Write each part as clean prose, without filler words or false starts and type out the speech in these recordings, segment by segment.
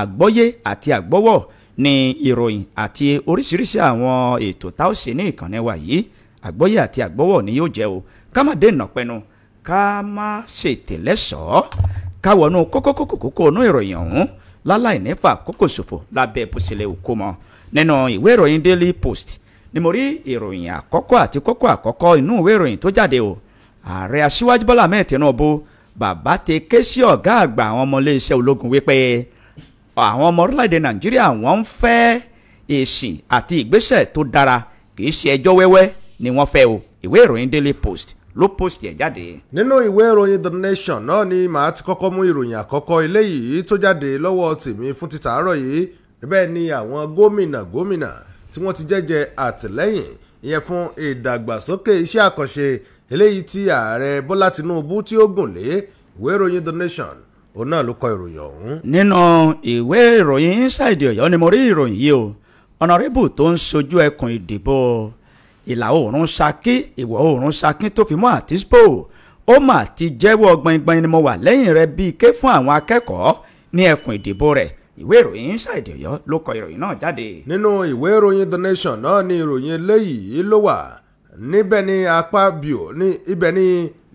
àgbọ́yé àti àgbọ́wọ̀ ní ìròyìn àti oríṣiríṣi àwọn ètò tá ó ṣe ní ìkànnì wa yìí àgbọ́yé àti àgbọ́wọ̀ ni yóò jẹ́ o ká má dé ìnàpẹ́nu ká má ṣètìlẹ́sọ̀ọ́ ká wọnú kókó inú ìròyìn ọ̀hún láláì nífà kókò ṣòfò lábẹ́ bó ṣe lè kó mọ́ nínú ìwé ìròyìn Daily Post ni mo rí ìròyìn àkọ́kọ́ àti kókó àkọ́kọ́ inú ìwé ìròyìn tó jáde o ààrẹ aṣíwájú Bọ́lá Ahmed Tinubu bàbá ti ké sí ọ̀gá àgbà àwọn ọmọ iléeṣẹ́ ológun wípé àwọn ọmọ orílẹ̀-èdè Nàìjíríà wọ́n ń fẹ́ èsì àti ìgbésẹ̀ tó dára kì í ṣe ẹjọ́ wẹ́wẹ́ ni wọ́n fẹ́ o ìwé ìròyìn Daily Post ló post ẹ̀ jáde. nínú ìwé ìròyìn The Nation náà ni màá ti kọ́kọ́ mú ìròyìn àkọ́kọ́ eléyìí tó jáde lọ́wọ́ tèmi fún títà àárọ̀ yìí bẹ́ẹ̀ ni àwọn gómìnà tí wọ́n ti jẹ́jẹ́ àtìlẹ́yìn ìyẹn fún ìdàgbàsókè iṣẹ́ àkànṣe eléyìí tí ààrẹ Bọ́lá Tinubu tí ó gùn lé ìwé ìròyìn The Nation òun náà ló kọ ìròyìn ọ̀hún. nínú ìwé ìròyìn Inside Ọ̀yọ́ ni mo rí ìròyìn yìí o ọ̀nàrẹ́bù tó ń sojú ẹkùn ìdìbò ìlà oòrùn Ṣakí ìwọ̀ oòrùn Ṣakí tó fi mọ́ Àtísípò ó mà ti jẹ́wọ́ gbọ̀ngbọ̀n ni mo wà lẹ́yìn rẹ̀ bíi ké fún àwọn akẹ́kọ̀ọ́ ní ẹkùn ìdìbò rẹ̀ ìwé ìròyìn Inside Ọ̀yọ́ ló kọ ìròyìn náà jáde. nínú ìwé ìròyìn The Nation náà ni ìròyìn eléyìí ló wà níbẹ̀ ni Akpabio ní ibẹ̀ ni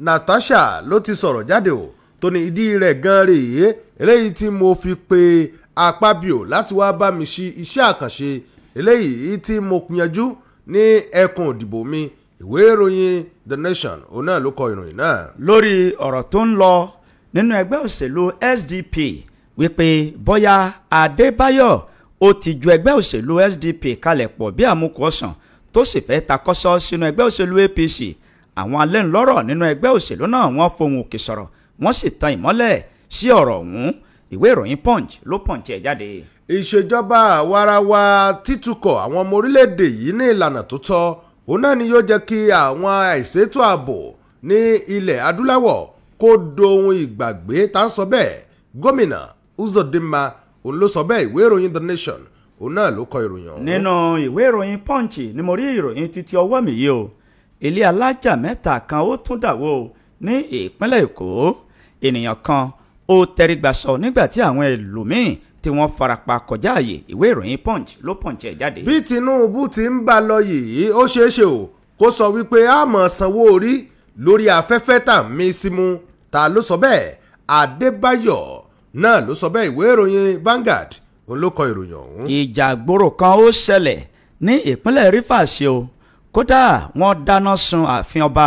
Natasha ló ti sọ̀rọ̀ jáde o tó ní ìdí rẹ̀ gan rèé eléyìí tí mo fi pe Akpabio láti wá bá mi ṣe iṣẹ́ àkànṣe eléyìí tí mo yanjú ní ẹkùn ìdìbò mi ìwé ìròyìn The Nation òun náà ló kọ ìròyìn náà. lórí ọ̀rọ̀ tó ń lọ nínú ẹgbẹ́ òṣèlú SDP wípé bóyá Adébáyọ̀ ó ti ju ẹgbẹ́ òṣèlú SDP kalẹ̀ pọ̀ bí àmúkù ọ̀sán tó sì fẹ́ takọ́sọ́ sínú ẹgbẹ́ òṣèlú APC àwọn alẹ́nulọ́rọ̀ nínú ẹgbẹ́ òṣèlú náà wọ́n fohùn òkè sọ̀rọ̀ wọ́n sì tan ìmọ́lẹ̀ sí ọ̀rọ̀ ọ̀hún ìwé ìròyìn Punch ló Punch ẹ̀ jáde. ìṣèjọba àwarawa títukọ̀ àwọn ọmọ orílẹ̀-èdè yìí ní ìlànà tó tọ́ òun náà ni yóò jẹ́ kí àwọn àìṣètò ààbò ní ilẹ̀ adúláwọ̀ kó dohun ìgbàgbé tá ń sọ bẹ́ẹ̀ gómìnà Uzodinma òun ló sọ bẹ́ẹ̀ ìwé ìròyìn The Nation òun náà ló kọ ìròyìn ọ̀hún. nínú ìwé ìròyìn Punch ni mo rí ìròyìn títí ọwọ́ mi yìí o ilé alájà mẹ́ta kan ó tún dà wó ní ìpínlẹ̀ Èkó ènìyàn kan ó tẹrígbàsọ nígbà tí àwọn ẹlòmíín tí wọ́n farapa kọjá àyè ìwé ìròyìn Punch ló Punch ẹ̀ jáde. bí Tinubu ti ń bá lọ yìí ó ṣeéṣe o kó sọ wípé a máa sanwó orí lórí afẹ́fẹ́ tà mí símú ta ló sọ bẹ́ẹ̀ Adébáyọ̀ náà ló sọ bẹ́ẹ̀ ìwé ìròyìn Vanguard òun ló kọ ìròyìn ọ̀hún. ìjà àgbòrò kan ó ṣẹlẹ̀ ní ìpínlẹ̀ Rivers o kódà wọ́n dáná sun ààfin ọba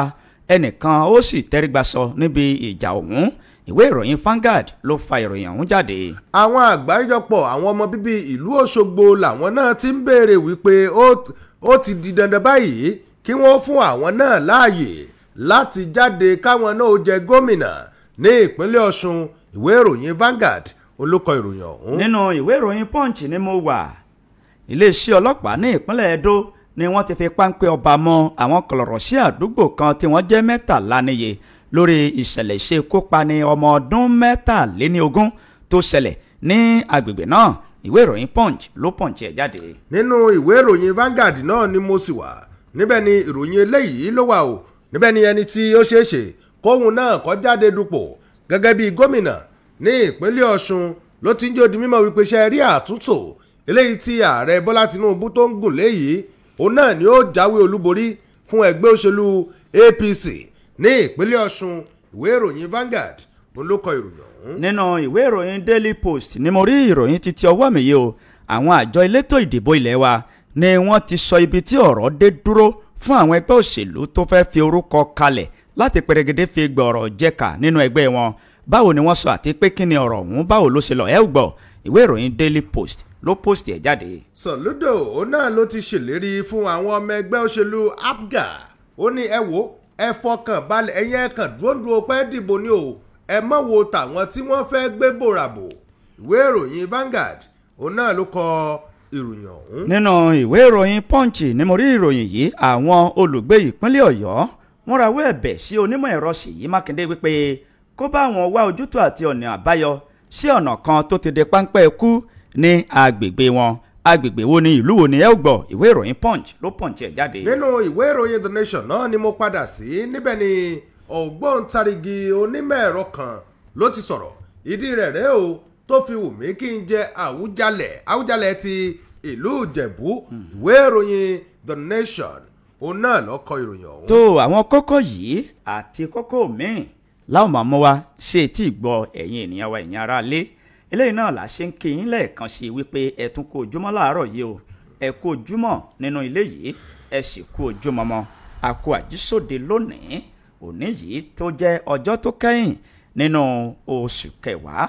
ẹnìkan ó sì tẹrígbàsọ níbi ìjà ọ̀hún ìwé ìròyìn Vanguard ló fa ìròyìn ọ̀hún jáde. àwọn àgbáríjọpọ̀ àwọn ọmọ bíbí ìlú Òṣogbo làwọn náà ti ń béèrè wípé ó ti di dandan báyìí kí wọ́n fún àwọn náà láàyè láti jáde káwọn náà ó jẹ gómìnà ní ìpínlẹ̀ Ọ̀ṣun ìwé ìròyìn Vanguard olókọ ìròyìn ọ̀hún. nínú ìwé ìròyìn Punch ni mo wà iléeṣẹ́ ọlọ́pàá ní ìpínlẹ̀ Edo ni wọ́n ti fi páńpẹ́ ọba mọ́ àwọn kọlọ̀rọ̀ sí àdúgbò kan tí wọ́n jẹ́ 13 níye lórí ìṣẹ̀lẹ̀ ìṣekúpani ọmọ ọdún 23 tó ṣẹlẹ̀ ní agbègbè náà ìwé ìròyìn Punch ló Punch ẹ̀ jáde. nínú ìwé ìròyìn Vanguard náà ni mo sì wà níbẹ̀ ni ìròyìn eléyìí ló wà o níbẹ̀ ni ẹni tí ó ṣeéṣe kóhun náà kó jáde dupò gẹ́gẹ́ bí gómìnà ní ìpínlẹ̀ Ọ̀ṣun ló ti ń jẹ́ ó di mímọ̀ wípé ṣe rí àtúntò eléyìí tí ààrẹ Bọ́lá Tinubu tó ń gùn léyìí òun náà ni ó jáwé olúborí fún ẹgbẹ́ òṣèlú APC ní ìpínlẹ̀ Ọ̀ṣun ìwé ìròyìn Vanguard òun ló kọ ìròyìn ọ̀hún. nínú ìwé ìròyìn Daily Post ni mo rí ìròyìn títí ọwọ́ mi yìí o àwọn àjọ elétò ìdìbò ilé wa ni wọ́n ti sọ ibi tí ọ̀rọ̀ dé dúró fún àwọn ẹgbẹ́ òṣèlú tó fẹ́ fi orúkọ kalẹ̀ láti pèrègede fi gbọ̀rọ̀ jẹ́ka nínú ẹgbẹ́ wọn báwo ni wọ́n sọ àti pé kí ni ọ̀rọ̀ ọ̀hún báwo ló ṣe lọ ẹ gbọ́ ìwé ìròyìn Daily Post ló post ẹ̀ jáde. Soludo òun náà ló ti ṣèlérí fún àwọn ọmọ ẹgbẹ́ òṣèlú APGA ó ní ẹ wò ẹ fọkàn balẹ̀ ẹ̀yin ẹ kàn dúró pẹ́ dìbò ni o ẹ mọ̀ wo tàwọn tí wọ́n fẹ́ gbé bòràbò ìwé ìròyìn Vanguard òun náà ló kọ ìròyìn ọ̀hún. nínú ìwé ìròyìn Punch ni mo rí ìròyìn yìí àwọn olùgbé ìpínlẹ̀ Ọ̀yọ́ wọ́n rawọ́ ẹ̀bẹ̀ sí onímọ̀ ẹ̀rọ Ṣèyí Mákindé wípé kó bá wọn wá ojútùú àti ọ̀nà àbáyọ sí ọ̀nà kan tó ti di páńpẹ́ ikú ní agbègbè wọn agbègbè wo ni ìlú wo ni ẹ gbọ́ ìwé ìròyìn Punch ló Punch ẹ̀ jáde. nínú ìwé ìròyìn The Nation náà ni mo padà sí níbẹ̀ ni ògbóǹtarìgì onímọ̀ ẹ̀rọ kan ló ti sọ̀rọ̀ ìdí rẹ̀ rẹ̀ o tó tó fi wù mí kí n jẹ Àwùjalẹ̀ ti ìlú Ìjẹ̀bú. ìwé ìròyìn The Nation òun náà ló kọ ìròyìn ọ̀hún. tó àwọn kókó yìí àti kókó míì láwọn máa mú wa ṣe tí ì gbọ́ ẹ̀yin ènìyàn wa ẹ̀yin ará lé eléyìí náà là ṣe ń kí yín lẹ́ẹ̀kan sí wípé ẹ tún kú ojúmọ́ láàárọ̀ yìí o ẹ kú ojúmọ́ nínú ilé yìí ẹ sì kú ojúmọ́ mọ́ a kú àjísòde lónìí òní yìí tó jẹ́ ọjọ́ tó kẹ́yìn nínú oṣù kẹwàá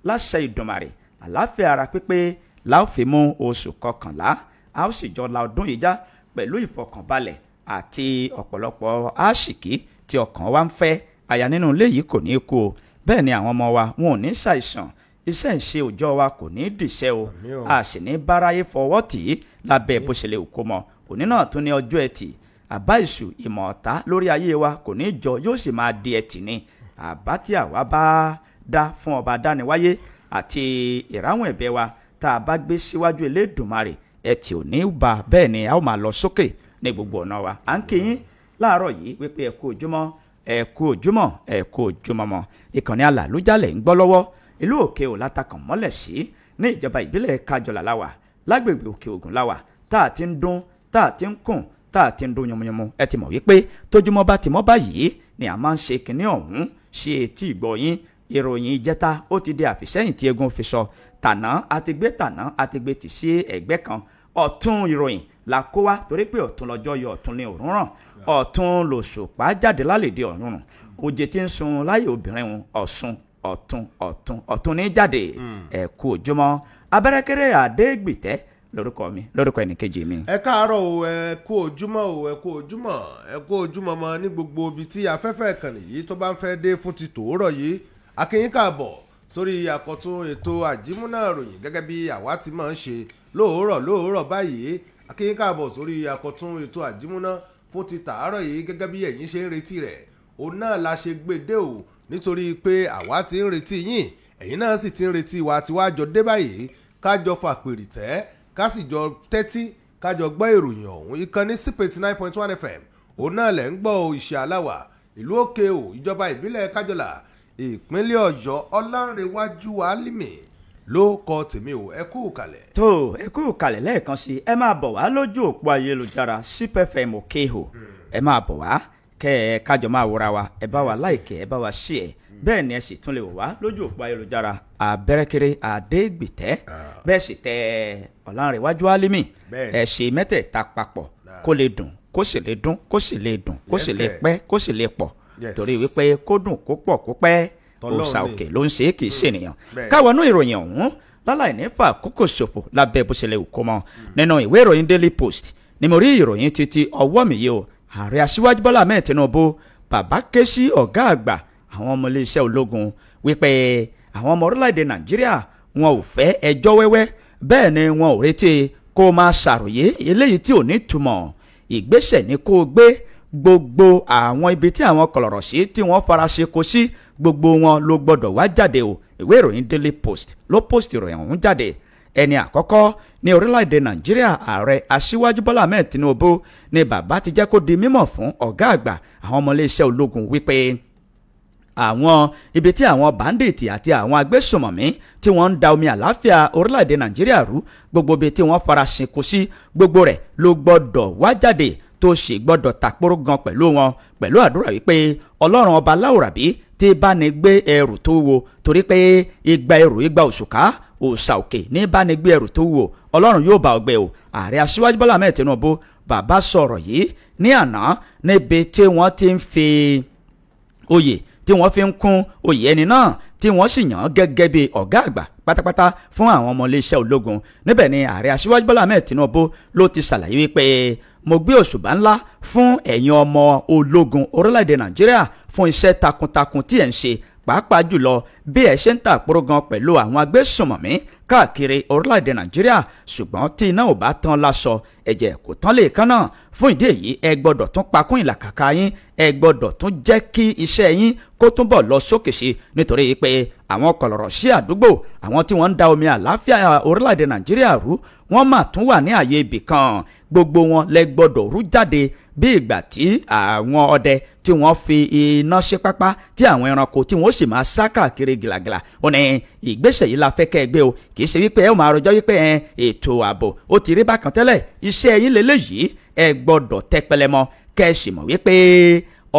láṣẹ Ìdùmarè àlàáfíà ara pípé la ó fi mú oṣù kọkànlá a ó sì jọ la ọdún yìí já pẹ̀lú ìfọkànbalẹ̀ àti ọ̀pọ̀lọpọ̀ àṣìkí tí ọkàn wa ń fẹ́ àyà nínú ilé yìí kò ní kú o bẹ́ẹ̀ ni àwọn ọmọ wa wọn ò ní ṣàìsàn iṣẹ́ ìṣe òòjọ́ wa kò ní dìṣẹ́ o a sì ní báráyé fọwọ́ tì í lábẹ́ bó ṣe lè kó mọ́ òní náà tún ní ọjọ́ ẹtì àbá ìṣù ìmọ̀ ọ̀tá lórí ayé wa kò ní jọ yóò sì máa di ẹtì ni àbá tí àwa bá dá fún ọba dániwáyé àti ìráwọn ẹ̀bẹ̀ wa tá a bá gbé síwájú Elédùmarè ẹtì ò ní bá bẹ́ẹ̀ ni a ó máa lọ sókè ní gbogbo ọ̀nà wa à ń kí yín láàárọ̀ yìí wípé ẹ kú ojúmọ́ ẹ kú ojúmọ́ ẹ kú ojúmọ́ mọ́ ìkànnì Alálùjálẹ̀ ń gbọ́ lọ́wọ́ ìlú Òkè ò látakàn mọ́lẹ̀ sí ní ìjọba ìbílẹ̀ Kájọlà láwà lágbègbè Òkè Ògùn láwà tá a ti ń dún tá a ti ń kùn tá a ti ń dún yánmọ́yánmọ́ ẹ ti mọ̀ wípé tójúmọ́ bá ti mọ́ báyìí ni a máa ń ṣe kinní ọ̀hún ṣe etí ìgbọ́ yín ìròyìn ìjẹta ó ti di àfìsẹ́yìn tí eégún fi sọ tàná àti gbé tì sí ẹ̀gbẹ́ kan ọ̀tún ìròyìn la kó wá torí pé ọ̀tún lọ́jọ́ yọ ọ̀tún ní òórùn ràn ọ̀tún lòṣùpá jáde lálẹ́dẹ̀ ọ̀run òjè tí ń sun láyé obìnrin wọn ọ̀tún ní jáde ẹ kú ojúmọ́ abẹ́rẹ́kẹ́rẹ́ àdégbìtẹ́ lórúkọ ẹnìkejì mi. ẹ káàárọ̀ o ẹ kú ojúmọ́ o ẹ kú ojúmọ́ ẹ kú ojúmọ́ mọ́ ní gbogbo ibi tí afẹ́fẹ́ ìkànnì yìí tó bá ń fẹ́ dé fún ti tòórọ̀ yìí akínyín káàbọ̀ sórí àkọ́tún ètò àjímúná ròyìn gẹ́gẹ́ bí àwa ti máa ń ṣe lóòrọ̀ báyìí akínyín káàbọ̀ sórí àkọ́tún ètò àjímúná fún ti tàárọ̀ yìí gẹ́gẹ́ bí ẹ̀yin ṣe ń retí rẹ̀ òun náà la ṣe gbèdé o nítorí pé àwa ti ń retí yín ẹ̀yin náà sì ti ń retí wa tí wàá jọ dé báyìí kájọ fàpèrè tẹ́ ká sì jọ tẹ́tí kájọ gbọ́ ìròyìn ọ̀hún ìkànnì sípètì 9.1 FM òun náà lẹ̀ ń gbọ́ ìṣẹ́ aláwà ìlú Òkè ò ìjọba ìbílẹ̀ Kájọlà ìpínlẹ̀ Ọ̀yọ́ Ọlánrewájú Álímì ló kọ tèmi ò ẹ kú kalẹ̀. tó ẹ kú kalẹ̀ lẹ́ẹ̀kan sí ẹ máa bọ̀ wá lójú òpó ayélujára SIP-FM Òkè ò ẹ máa bọ̀ wá kẹ́ ẹ kájọ máa wòra wa ẹ bá wa láìkẹ́ ẹ bá wa ṣí ẹ bẹ́ẹ̀ ni ẹ sì tún lè wò wá lójú òpó ayélujára abẹ́rẹ́kẹ́rẹ́ àdégbìtẹ́ bẹ́ẹ̀ sì tẹ Ọlánrewájú Álímì ẹ ṣe mẹ́tẹ̀ẹ̀ta papọ̀ kó lè dùn kó sì lè dún kó sì lè dùn kó sì lè pẹ́ kó sì lè pọ̀ torí wípé kó dùn kó pọ̀ kó pẹ́ òòṣà òkè ló ń ṣe é kì í ṣènìyàn káwọnú ìròyìn ọ̀hún láláì ní fà kókò ṣòfò lábẹ́ bó ṣe lè wù kó mọ́ nínú ìwé ìròyìn Daily Post ni mo rí ìròyìn títí ọwọ́ mi yìí o ààrẹ aṣíwájú Bọ́lá Ahmed Tinubu bàbá ké sí ọ̀gá àgbà àwọn ọmọ iléeṣẹ́ ológun wípé àwọn ọmọ orílẹ̀-èdè Nàìjíríà wọn ò fẹ́ ẹjọ́ wẹ́wẹ́ bẹ́ẹ̀ ni wọn ò retí kó máa ṣàròyé eléyìí tí ò ní túmọ̀ ìgbésẹ̀ ni kó gbé gbogbo àwọn ibi tí àwọn kọlọ̀rọ̀ sí tí wọ́n fara ṣe kó sí gbogbo wọn ló gbọ́dọ̀ wá jáde o ìwé ìròyìn Daily Post ló post ìròyìn ọ̀hún jáde ẹni àkọ́kọ́ ní orílẹ̀-èdè Nàìjíríà ààrẹ aṣíwájú Bọ́lá Ahmed Tinubu ni bàbá ti jẹ́ kó di mímọ̀ fún ọ̀gá àgbà àwọn ọmọ iléeṣẹ́ ológun wípé àwọn ibi tí àwọn báńdíìtì àti àwọn agbésùmọ̀mí tí wọ́n ń da omi àláfíà orílẹ̀-èdè Nàìjíríà rú gbogbo ibi tí wọ́n fara ṣe kó sí gbogbo rẹ̀ ló gbọ́dọ̀ wá jáde tó sì gbọ́dọ̀ tàpóró gan pẹ̀lú wọn pẹ̀lú àdúrà wípé Ọlọ́run ọba láwùrábí tí bá ní gbé ẹrù tó wúwo torí pé igba ẹrù igba òṣùká òòṣà òkè ní bá ní gbé ẹrù tó wúwo Ọlọ́run yóò bá ọgbẹ́ o ààrẹ aṣíwájú Bọ́lá Ahmed Tinubu bàbá sọ̀rọ̀ yìí ní àná níbi tí wọ́n ti ń fi oyè tí wọ́n fi ń kún oyè ẹni náà tí wọ́n sì yàn gẹ́gẹ́ bí ọ̀gá àgbà pátápátá fún àwọn ọmọ iléeṣẹ́ ológun níbẹ̀ ni ààrẹ aṣíwájú Bọ́lá Ahmed Tinubu ló ti ṣàlàyé wípé mo gbé òṣùbà ńlá fún ẹ̀yin ọmọ ológun orílẹ̀-èdè Nàìjíríà fún iṣẹ́ takuntakun tí ẹ̀ ń ṣe pàápàá jùlọ bí ẹ ṣe ń tàpóró gan pẹ̀lú àwọn agbésùnmọ̀mí káàkiri orílẹ̀-èdè Nàìjíríà ṣùgbọ́n tí iná ò bá tán láṣọ ẹ̀jẹ̀ kò tán lè kán náà fún ìdí èyí ẹ gbọ́dọ̀ tún pakún ìlàkàkà yín ẹ gbọ́dọ̀ tún jẹ́ kí iṣẹ́ yín kó túnbọ̀ lọ sókè sí nítorí pé àwọn kọlọ̀rọ̀ sí àdúgbò àwọn tí wọ́n ń da omi àláfíà orílẹ̀-èdè Nàìjíríà rú wọ́n mà tún wà ní àyè ibì kan gbogbo wọn lẹ gbọ́dọ̀ rú jáde bí ìgbà tí àwọn ọdẹ tí wọ́n fi iná ṣe pápá tí àwọn ẹranko tí wọ́n sì máa sá káàkiri gìlàgìlà. Ó ní ìgbésẹ̀ yìí la fẹ́ kẹ́ ẹ gbé o, kì í ṣe wípé ẹ ó máa rọjọ́ wípé ètò ààbò ó ti rí bákan tẹ́lẹ̀. Iṣẹ́ yín lélẹ́yìí, ẹ gbọ́dọ̀ tẹpẹlẹ mọ́, kẹ́ ẹ sì mọ̀ wípé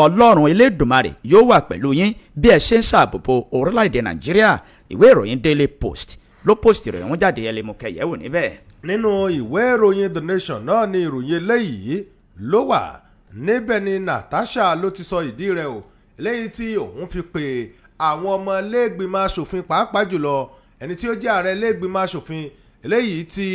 Ọlọ́run Elédùmarè yóò wà pẹ̀lú yín bí ẹ ṣe ń ṣàbòbò orílẹ̀-èdè Nàìjíríà. Ìwé ìròyìn Daily Post ló post ìròyìn wọn jáde, ẹ lè mú kẹyẹ̀wò níbẹ̀. Nínú ìwé ìròyìn The Nation náà ni ìròyìn eléyìí ló wà. Níbẹ̀ ni Natasha ló ti sọ ìdí rẹ̀ o, eléyìí tí òun fi pè àwọn ọmọ iléègbìmọ̀ aṣòfin, pàápàá jùlọ ẹni tí ó jẹ́ ààrẹ iléègbìmọ̀ aṣòfin, eléyìí tí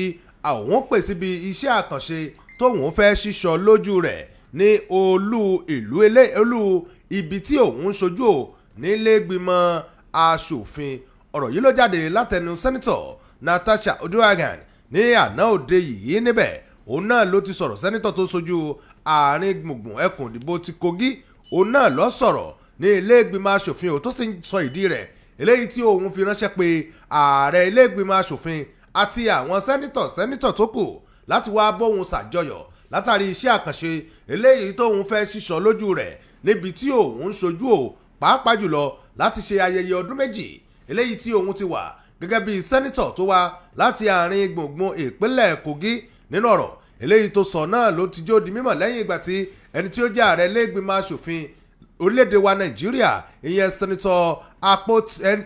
àwọn pè síbi iṣẹ́ àkànṣe tóun fẹ́ ṣíṣọ lójú rẹ̀ ní olú ibi tí òun ṣojú ò níléègbìmọ̀ aṣòfin. Ọ̀rọ̀ yìí ló jáde látẹnu sẹ́nitọ̀ Natasha Uduaghan ní àná òde yìí. Níbẹ̀ òun náà ló ti sọ̀rọ̀. Sẹ́nitọ̀ tó sojú àárín gbùngbùn ẹkùn ìdìbò ti Kogi, òun náà ló sọ̀rọ̀ ní ilé ìgbìmọ̀ aṣòfin ò tó sì sọ ìdí rẹ̀ eléyìí tí òun fi ránṣẹ́ pé ààrẹ ilé ìgbìmọ̀ aṣòfin àti àwọn sẹ́nitọ̀ tó kù láti wá bóun ṣàjọyọ̀ látàrí iṣẹ́ àkànṣe eléyìí tóun fẹ́ ṣíṣọ lójú rẹ̀ níbi tí òun ṣojú ò, pàápàá jùlọ láti ṣe ayẹyẹ ọdún méjì eléyìí tí òun ti wà gẹ́gẹ́ bí sẹ́nitọ̀ tó wá láti àárín gbùngbùn ìpínlẹ̀ Kogi. Nínú ọ̀rọ̀ eléyìí tó sọ náà ló ti jó di mímọ̀ lẹ́yìn ìgbà tí ẹni tí ó jẹ́ ààrẹ ilé ìgbìmọ̀ aṣòfin orílẹ̀-èdè wa Nàìjíríà, ìyẹn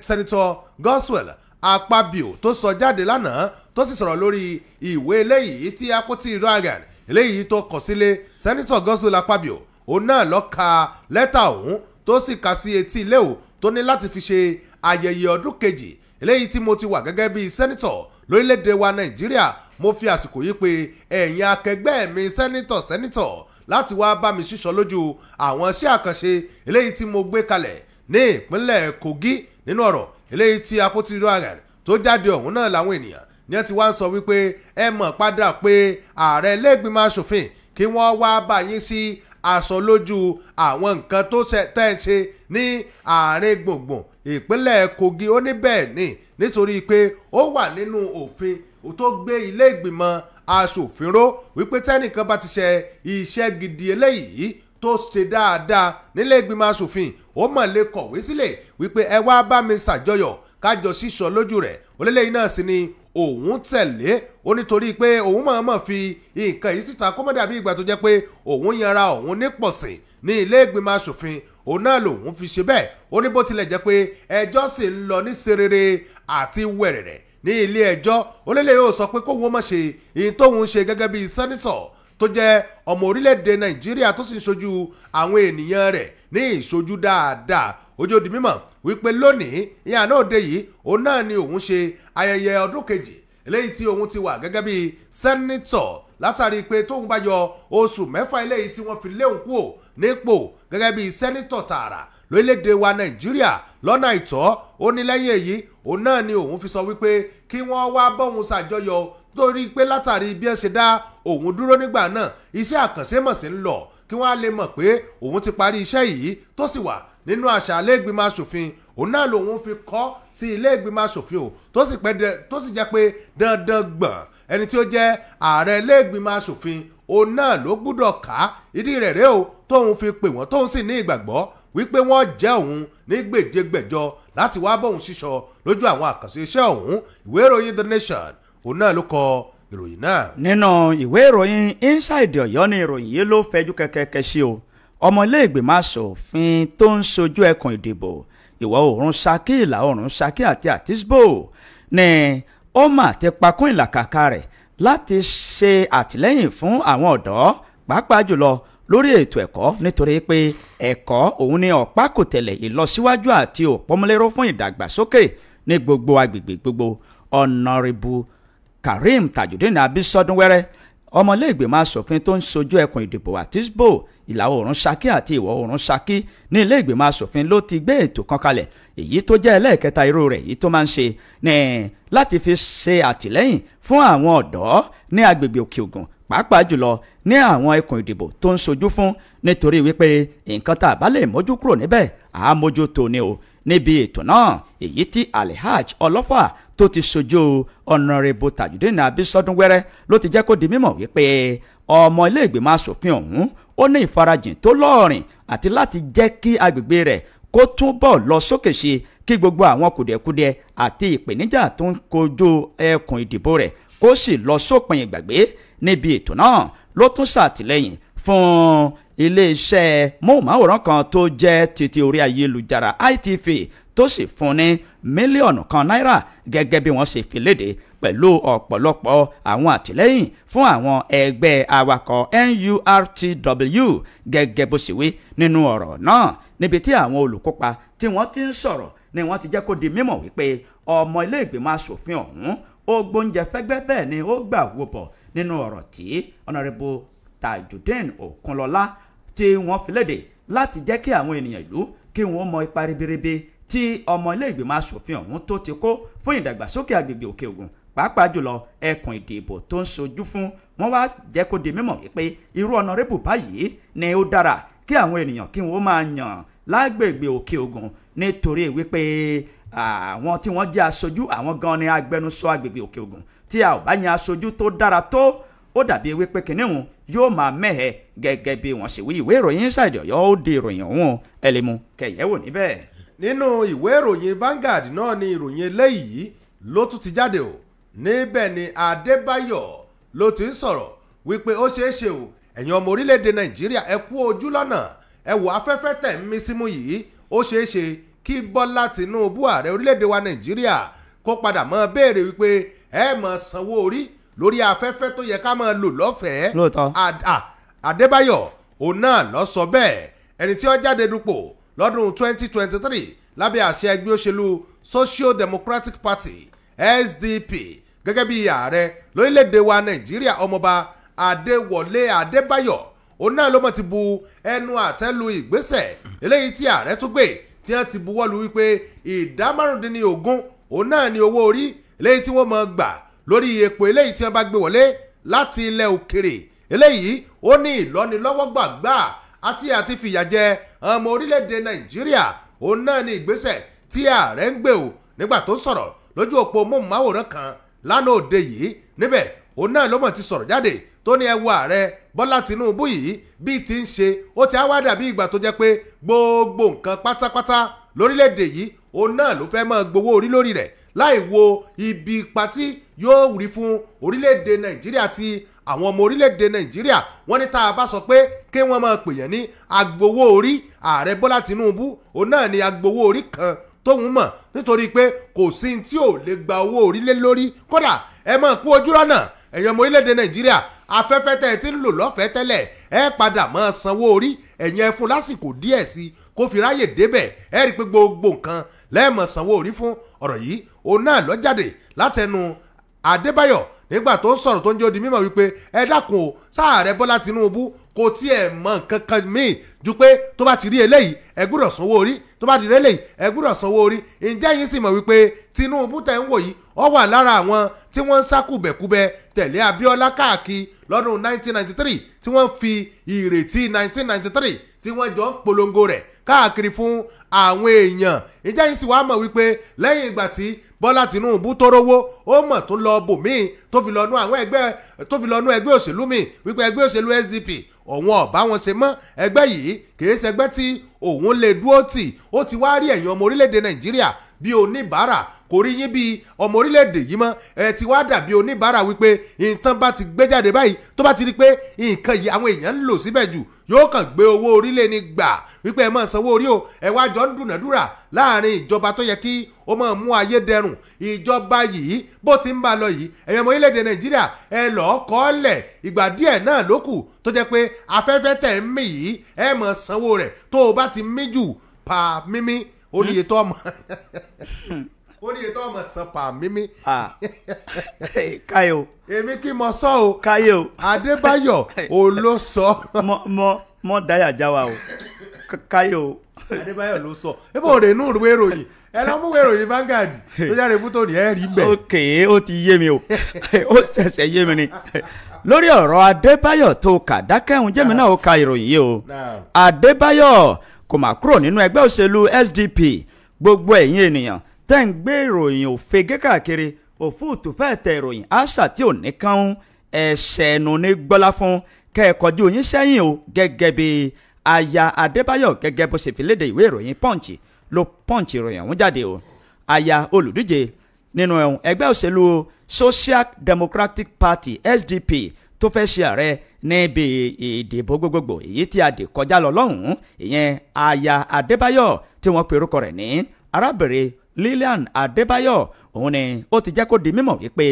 sẹ́nitọ̀ Godswill Akpabio tó sọ jáde lánàá, tó sì sọ̀rọ̀ lórí ìwé eléyìí tí Akpoti Uduaghan eléyìí tó kọ sílé sẹ́nitọ̀ Godswill Akpabio. Òun náà ló ka lẹ́tà ọ̀hún tó sì kà sí etí ilé ò tó ní láti fi ṣe ayẹyẹ ọdún kejì eléyìí tí mo ti wà gẹ́gẹ́ bí sẹ́nitọ̀ lórílẹ̀‐èdè wa Nàìjíríà. Mo fi àsìkò yìí pé ẹ̀yin akẹgbẹ́ mi sẹ́nitọ̀ láti wá bá mi ṣíṣọ lójú àwọn iṣẹ́ àkànṣe eléyìí tí mo gbé kalẹ̀ ní ìpínlẹ̀ Kogi. Nínú ọ̀rọ̀ eléyìí tí Akpoti Uduaghan tó jáde ọ̀hún náà làwọn ènìyàn ní ẹ ti wá ń sọ wípé ẹ mọ̀ padà pé ààrẹ ilé ìgbìmọ̀ aṣòfin kí wọ́n wá bá yín sí aṣọ lójú àwọn nǹkan tó tẹ́ ń ṣe ní àárín gbùngbùn ìpínlẹ̀ Kogi. Ó ní bẹ́ẹ̀ ni, nítorí pé ó wà nínú òfin tó gbé ilé ìgbìmọ̀ aṣòfin ró wípé tẹ́nìkan bá ti ṣe iṣẹ́ gidi eléyìí tó ṣe dáadáa nílé ìgbìmọ̀ aṣòfin, ó mọ̀ lè kọ̀wé sílẹ̀ wípé ẹ wá bá mi ṣàjọyọ̀ kájọ ṣíṣọ lójú rẹ̀. Olélẹ́yìn náà sì ni òun tẹ̀lé, ó nítorí pé òun mọ̀ọ́mọ̀ fi nǹkan yìí síta kó mọ́ dàbí ìgbà tó jẹ́ pé òun yanra òun nípọ̀sìn ní ilé ìgbìmọ̀ aṣòfin. Òun náà lòun fi ṣe bẹ́ẹ̀. Ó ní bó tilẹ̀ jẹ́ pé ẹjọ́ sì ń lọ ní serere àti wẹ̀rẹ̀rẹ̀ ní ilé ẹjọ́. Olélẹ́yìn yóò sọ pé kóun má ṣe ìyìn tóun ṣe gẹ́gẹ́ bí sẹ́nitọ̀ tó jẹ́ ọmọ orílẹ̀-èdè Nàìjíríà tó sì ń ṣojú àwọn ènìyàn rẹ̀ ní ìṣojú dáadáa. Ojú di mímọ̀ wípé lónìí ìyànà òde yìí òun náà ni òun ṣe ayẹyẹ ọdún kejì eléyìí tí òun ti wà gẹ́gẹ́ bí sẹ́nitọ̀ látàrí pé tóun bá yọ oṣù mẹ́fà eléyìí tí wọ́n fi léun kúrò nípò gẹ́gẹ́ bí sẹ́nitọ̀ tààrà lórílẹ̀‐èdè wa Nàìjíríà lọ́nà àìtọ́. Ó ní lẹ́yìn èyí òun náà ni òun fi sọ wípé kí wọ́n wá bóun ṣàjọyọ̀ torí pé látàrí bí ẹ ṣe dá òun dúró nígbà náà iṣẹ́ àkànṣe mọ̀ sí ń lọ, kí wọ́n á lè mọ̀ pé òun ti parí iṣẹ́ yìí tó sì wà nínú àṣà ilé ìgbìmọ̀ aṣòfin. Òun náà lòun fi kọ́ sí ilé ìgbìmọ̀ aṣòfin o tó sì jẹ́ pé dandan gbọ̀n ẹni tí ó jẹ́ ààrẹ ilé ìgbìmọ̀ aṣòfin òun náà ló gbúdọ̀ ká. Ìdí rẹ̀ rèé o tóun fi pè wọ́n tóun sì ní ìgbàgbọ́ wípé wọ́n jẹ́ òun ní gbèjégbèjọ láti wá bóun ṣíṣọ lójú àwọn àkànṣe iṣẹ́ òun. Ìwé ìròyìn The Nation òun náà ló kọ ìròyìn náà. Nínú ìwé ìròyìn Inside Ọ̀yọ́ ni ìròyìn yìí ló fẹjú kẹkẹkẹ sí o. Ọmọ ilé ìgbìmọ̀ aṣòfin tó ń ṣojú ẹkùn ìdìbò ìwọ̀ oòrùn Ṣakí, ìlà oòrùn Ṣakí àti Àtísbò ni ó mà ti pakún ìlàkàkà rẹ̀ láti ṣe àtìlẹ́yìn fún àwọn ọ̀dọ́, pàápàá jùlọ lórí ètò ẹ̀kọ́, nítorí pé ẹ̀kọ́ òun ni ọ̀pákùtẹ̀lẹ̀ ìlọsíwájú àti òpómúléró fún ìdàgbàsókè ní gbogbo agbègbè gbogbo. Honorable Karim Tajudeen Abísọ́dúnwẹ́rẹ́, ọmọlẹ́gbẹ̀mọ asòfin tó ń ṣojú ẹkùn ìdìbò Àtísbò, ìlà oòrùn Ṣakí àti ìwọ̀ oòrùn Ṣakí ní ilé ìgbìmọ̀ asòfin ló ti gbé ètò kan kalẹ̀, èyí tó jẹ́ ẹlẹ́ẹ̀kẹta irú rẹ̀ èyí tó máa ń ṣe ní láti fi ṣe àtìlẹ́yìn fún àwọn ọ̀dọ́ ní agbègbè Òkè Ògùn, pàápàá jùlọ ní àwọn ẹkùn ìdìbò tó ń ṣojú fún, nítorí wípé nǹkan tá a bá lè mójú kúrò níbẹ̀ àá mójú tó ni o. Níbi ètò náà èyí tí Alhaj Ọlọ́fà tó ti ṣojú Honorable Tajudeen Abísọ́dúnwẹ́rẹ́ ló ti jẹ́ kó di mímọ̀ wípé ọmọ ilé ìgbìmọ̀ asòfin ọ̀hún ó ní ìfarajìn tó lọ́ọ̀rìn àti láti jẹ́ kí agbègbè rẹ̀ kó túbọ̀ lọ sókè ṣe kí gbogbo àwọn kùdìẹ̀kudiẹ àti ìpèníjà tó ń kojú ẹkùn ìdìbò rẹ̀ kó sì lọ sópin ìgbàgbé. Níbi ètò náà ló tún ṣàtìlẹ́yìn fún iléeṣẹ́ móhùnmáwòrán kan tó jẹ́ títí orí ayélujára ITV tó sì fún ní mílíọ̀nù kan náírà gẹ́gẹ́ bí wọ́n ṣe fi léde pẹ̀lú ọ̀pọ̀lọpọ̀ àwọn àtìlẹ́yìn fún àwọn ẹgbẹ́ awakọ̀ NURTW gẹ́gẹ́ bó ṣe wí nínú ọ̀rọ̀ náà. Níbi tí àwọn olùkópa tí wọ́n ti ń sọ̀rọ̀ ni wọ́n ti jẹ́ kó di mímọ̀ wípé ọmọ ilé ìgbìmọ̀ asòfin ọ̀hún ó gbóúnjẹ fẹ́gbẹ́ bẹ́ẹ̀ ni ó gbà wò bọ̀ nínú ọ̀rọ̀ tí Honorable Tajudeen Okunlọlá tí wọ́n fi léde láti jẹ́ kí àwọn ènìyàn ìlú kí wọ́n mọ ipa ribiribi tí ọmọ ilé ìgbìmọ̀ asòfin ọ̀hún tó ti kó fún ìdàgbàsókè agbègbè Òkè Ògùn pàápàá jùlọ ẹkùn ìdìbò tó ń sojú fún. wọ́n wá jẹ́ kó di mímọ̀ wípé irú Honorable báyìí ni ó dára kí àwọn ènìyàn kí wọ́n máa yàn lágbègbè Òkè Ògùn nítorí wípé àwọn tí wọ́n jẹ́ aṣojú àwọn gan ni agbẹnusọ agbègbè Òkè Ògùn tí a ò bá yan aṣojú tó dára tó ó dàbí wípé kìnìún yóò máa mẹ́hẹ̀ gẹ́gẹ́ bí wọ́n ṣe wí. Ìwé ìròyìn Inside Ọ̀yọ́ ó di ìròyìn ọ̀hún ẹlẹ́mu kẹ̀yẹ́wò níbẹ̀. Nínú ìwé ìròyìn Vanguard náà ni ìròyìn eléyìí ló tún ti jáde o. Níbẹ̀ ni Adébáyọ̀ ló ti ń sọ̀rọ̀ wípé ó ṣeé ṣe o ẹ̀yin ọmọ orílẹ̀-èdè Nàìjíríà ẹ kú ojú lọ́nà ẹ wò afẹ́fẹ́ tẹ̀ ń mí símú yìí ó ṣeé ṣe kí Bọ́lá Tinubu ààrẹ orílẹ̀-èdè wa Nàìjíríà kó padà mọ́ béèrè wípé ẹ mọ̀ sanwó orí lórí afẹ́fẹ́ tó yẹ ká máa lò lọ́fẹ̀ẹ́. Lóòótọ́. Adébáyọ̀ òun náà lọ sọ bẹ́ẹ̀ ẹni tí ó jáde dupò lọ́dún 2023 lábẹ́ àṣẹ ẹgbẹ́ òṣèlú Social Democratic Party SDP gẹ́gẹ́ bí ààrẹ lórílẹ̀‐èdè wa Nàìjíríà ọmọọba Adéwọlé Adébáyọ̀ òun náà ló mọ̀ ti bu ẹnu àtẹ́lu ìgbésẹ̀ eléyìí tí ààrẹ tún gbé tí wọ́n ti buwọ́lu wípé ìdá 15% òun náà ni owó orí eléyìí tí wọ́n mọ̀ gbà lórí epo eléyìí tí wọ́n bá gbé wọlé láti ilẹ̀ òkèrè eléyìí ó ní ìlọ́nilọ́wọ́gbàgbà àti fìyàjẹ ọmọ orílẹ̀-èdè Nàìjíríà òun náà ni ìgbésẹ̀ tí ààrẹ ń gbé o nígbà tó sọ̀rọ̀ lójú òpó móhùnmáwòrán kan lánàá òde yìí níbẹ̀ òun náà ló mọ̀ ti sọ̀rọ̀ jáde tó ní ẹ wo ààrẹ Bọ́lá Tinubu yìí bí ti ń ṣe ó ti á wá dàbí ìgbà tó jẹ́ pé gbogbo nǹkan pátápátá lórílẹ̀-èdè yìí òun náà ló fẹ́ máa gbowó orí lórí rẹ̀ láì wo ibi ipa tí yóò rí fún orílẹ̀-èdè Nàìjíríà ti àwọn ọmọ orílẹ̀-èdè Nàìjíríà wọ́n ní tá a bá sọ pé kí wọ́n máa pèèyàn ní agbowó orí ààrẹ Bọ́lá Tinubu òun náà ni agbowó orí kan tóun mọ̀ nítorí pé kò sí tí ò lè gba owó orí lé lórí kódà ẹ máa kú ojú lọ́nà ẹ̀yin ọmọ orílẹ̀-èdè Nàìjíríà afẹ́fẹ́ tẹ́ ẹ ti ń lò lọ́fẹ̀ẹ́ tẹ́lẹ̀ ẹ padà máa sanwó orí ẹ̀yin ẹ fún lásìkò díẹ̀ sí kó fi ráyè débẹ̀ ẹ rí i pé gbogbo nǹkan lẹ́ẹ̀mọ̀ sanwó orí fún ọ̀rọ̀ yìí òun náà ló jáde látẹnu Adébáyọ̀ nígbà tó ń sọ̀rọ̀ tó ń jẹ́ ó di mímọ̀ wípé ẹ dákun o sáàrẹ Bọ́lá Tinubu kò tiẹ̀ mọ̀ nǹkan kan míì ju pé tó bá ti rí eléyìí ẹ gbọ́dọ̀ sanwó orí tó bá ti rí eléyìí ẹ gbọ́dọ̀ sanwó orí ǹjẹ́ yín sì mọ̀ wípé Tinubu tẹ̀ ń wò yìí ó wà lára àwọn tí wọ́n ń sá kùbẹ̀kùbẹ̀ tẹ̀lé Abíọ́lá káàkiri lọ́dún 1993 tí wọ́n fi ìrètí 1993 tí wọ́n jọ ń polongo rẹ̀ káàkiri fún àwọn èèyàn ǹjẹ́ yín sì wá mọ̀ wípé lẹ́yìn ìgbà tí Bọ́lá Tinubu tó rówó ó mọ̀ tó lọ bòmíì tó fi lọ́nu ẹgbẹ́ òṣèlú míì wípé ẹgbẹ́ òṣèlú SDP òun ọ̀bá wọn ṣe mọ́ ẹgbẹ́ yìí kìí ṣẹgbẹ́ tí òun lè dúró tì ó ti wá rí ẹ̀yin ọmọ orílẹ̀-èdè Nàìjíríà bí oníbàárà kò rí yín bí ọmọ orílẹ̀-èdè yìí mọ́ ẹ ti wá dàbí oníbàárà wípé nǹkan bá ti gbé jáde báyìí tó bá ti rí pé nǹkan yìí àwọn èèyàn ń lò síbẹ̀ jù yóò kàn gbé owó orílẹ̀ ní gbà wípé ẹ máa sanwó orí o ẹ wá jọ ń dúnàdúrà láàrin ìjọba tó yẹ kí ó máa mú ayé dẹrùn ìjọba yìí bó ti ń bá lọ yìí ẹ̀yin ọmọ orílẹ̀-èdè Nàìjíríà ẹ lọ́ọ́ kọ́ lẹ̀ ìgbà díẹ̀ náà ló kù tó jẹ́ pé afẹ́fẹ́ tẹ̀ ń mì yìí ẹ máa sanwó rẹ̀ tó o bá ti mí jù pa mímí oníye tó ọmọ oníye tó ọmọ san pa mímí. káyọ̀ èmi kí mo sọ o káyọ̀ Adébáyọ̀ ò ló sọ. mọ dáyà já wa o káyọ̀ Adébáyọ̀ ló sọ ebo òde inú ìwé ìròyìn ẹ lọ mú ìwé ìròyìn Vanguard tó jáde fún tòní ẹ rí bẹ́ẹ̀. ok ó ti yé mi o ó ṣẹ̀ṣẹ̀ yé mi ni lórí ọ̀rọ̀ Adébáyọ̀ tó kà dákẹ́hùn jẹ́mi náà ó ka ìròyìn yìí o Adébáyọ̀ kò má kúrò nínú ẹgbẹ́ òṣèlú SDP gbogbo ẹ̀yin ènìyàn tẹ́ ń gbé ìròyìn òfegè káàkiri òfúùtù fẹ́ẹ̀ tẹ ìròyìn àṣà tí ò ní kán ẹ̀ṣẹ̀ ẹnu ní gbọ́lá fún kẹ́ẹ̀kọ́jú yín sẹ́yìn o gẹ́gẹ́ bí aya Adébáyọ̀ gẹ́gẹ́ bó ṣe fi léde ìwé ìròyìn Punch ló Punch ìròyìn ọ̀hún jáde o. Aya olùdíje nínú ẹgbẹ́ òṣèlú Social Democratic Party SDP tó fẹ́ ṣe ààrẹ níbi ìdìbò gbogbogbò èyí tí a dì kọjá lọ lọ́hùn-ún ìyẹn aya Adébáyọ̀ tí wọ́n pe orúkọ rẹ̀ ní arábìnrin Lillian Adébáyọ̀ òun ni ó ti jẹ́ kó di mímọ̀ wípé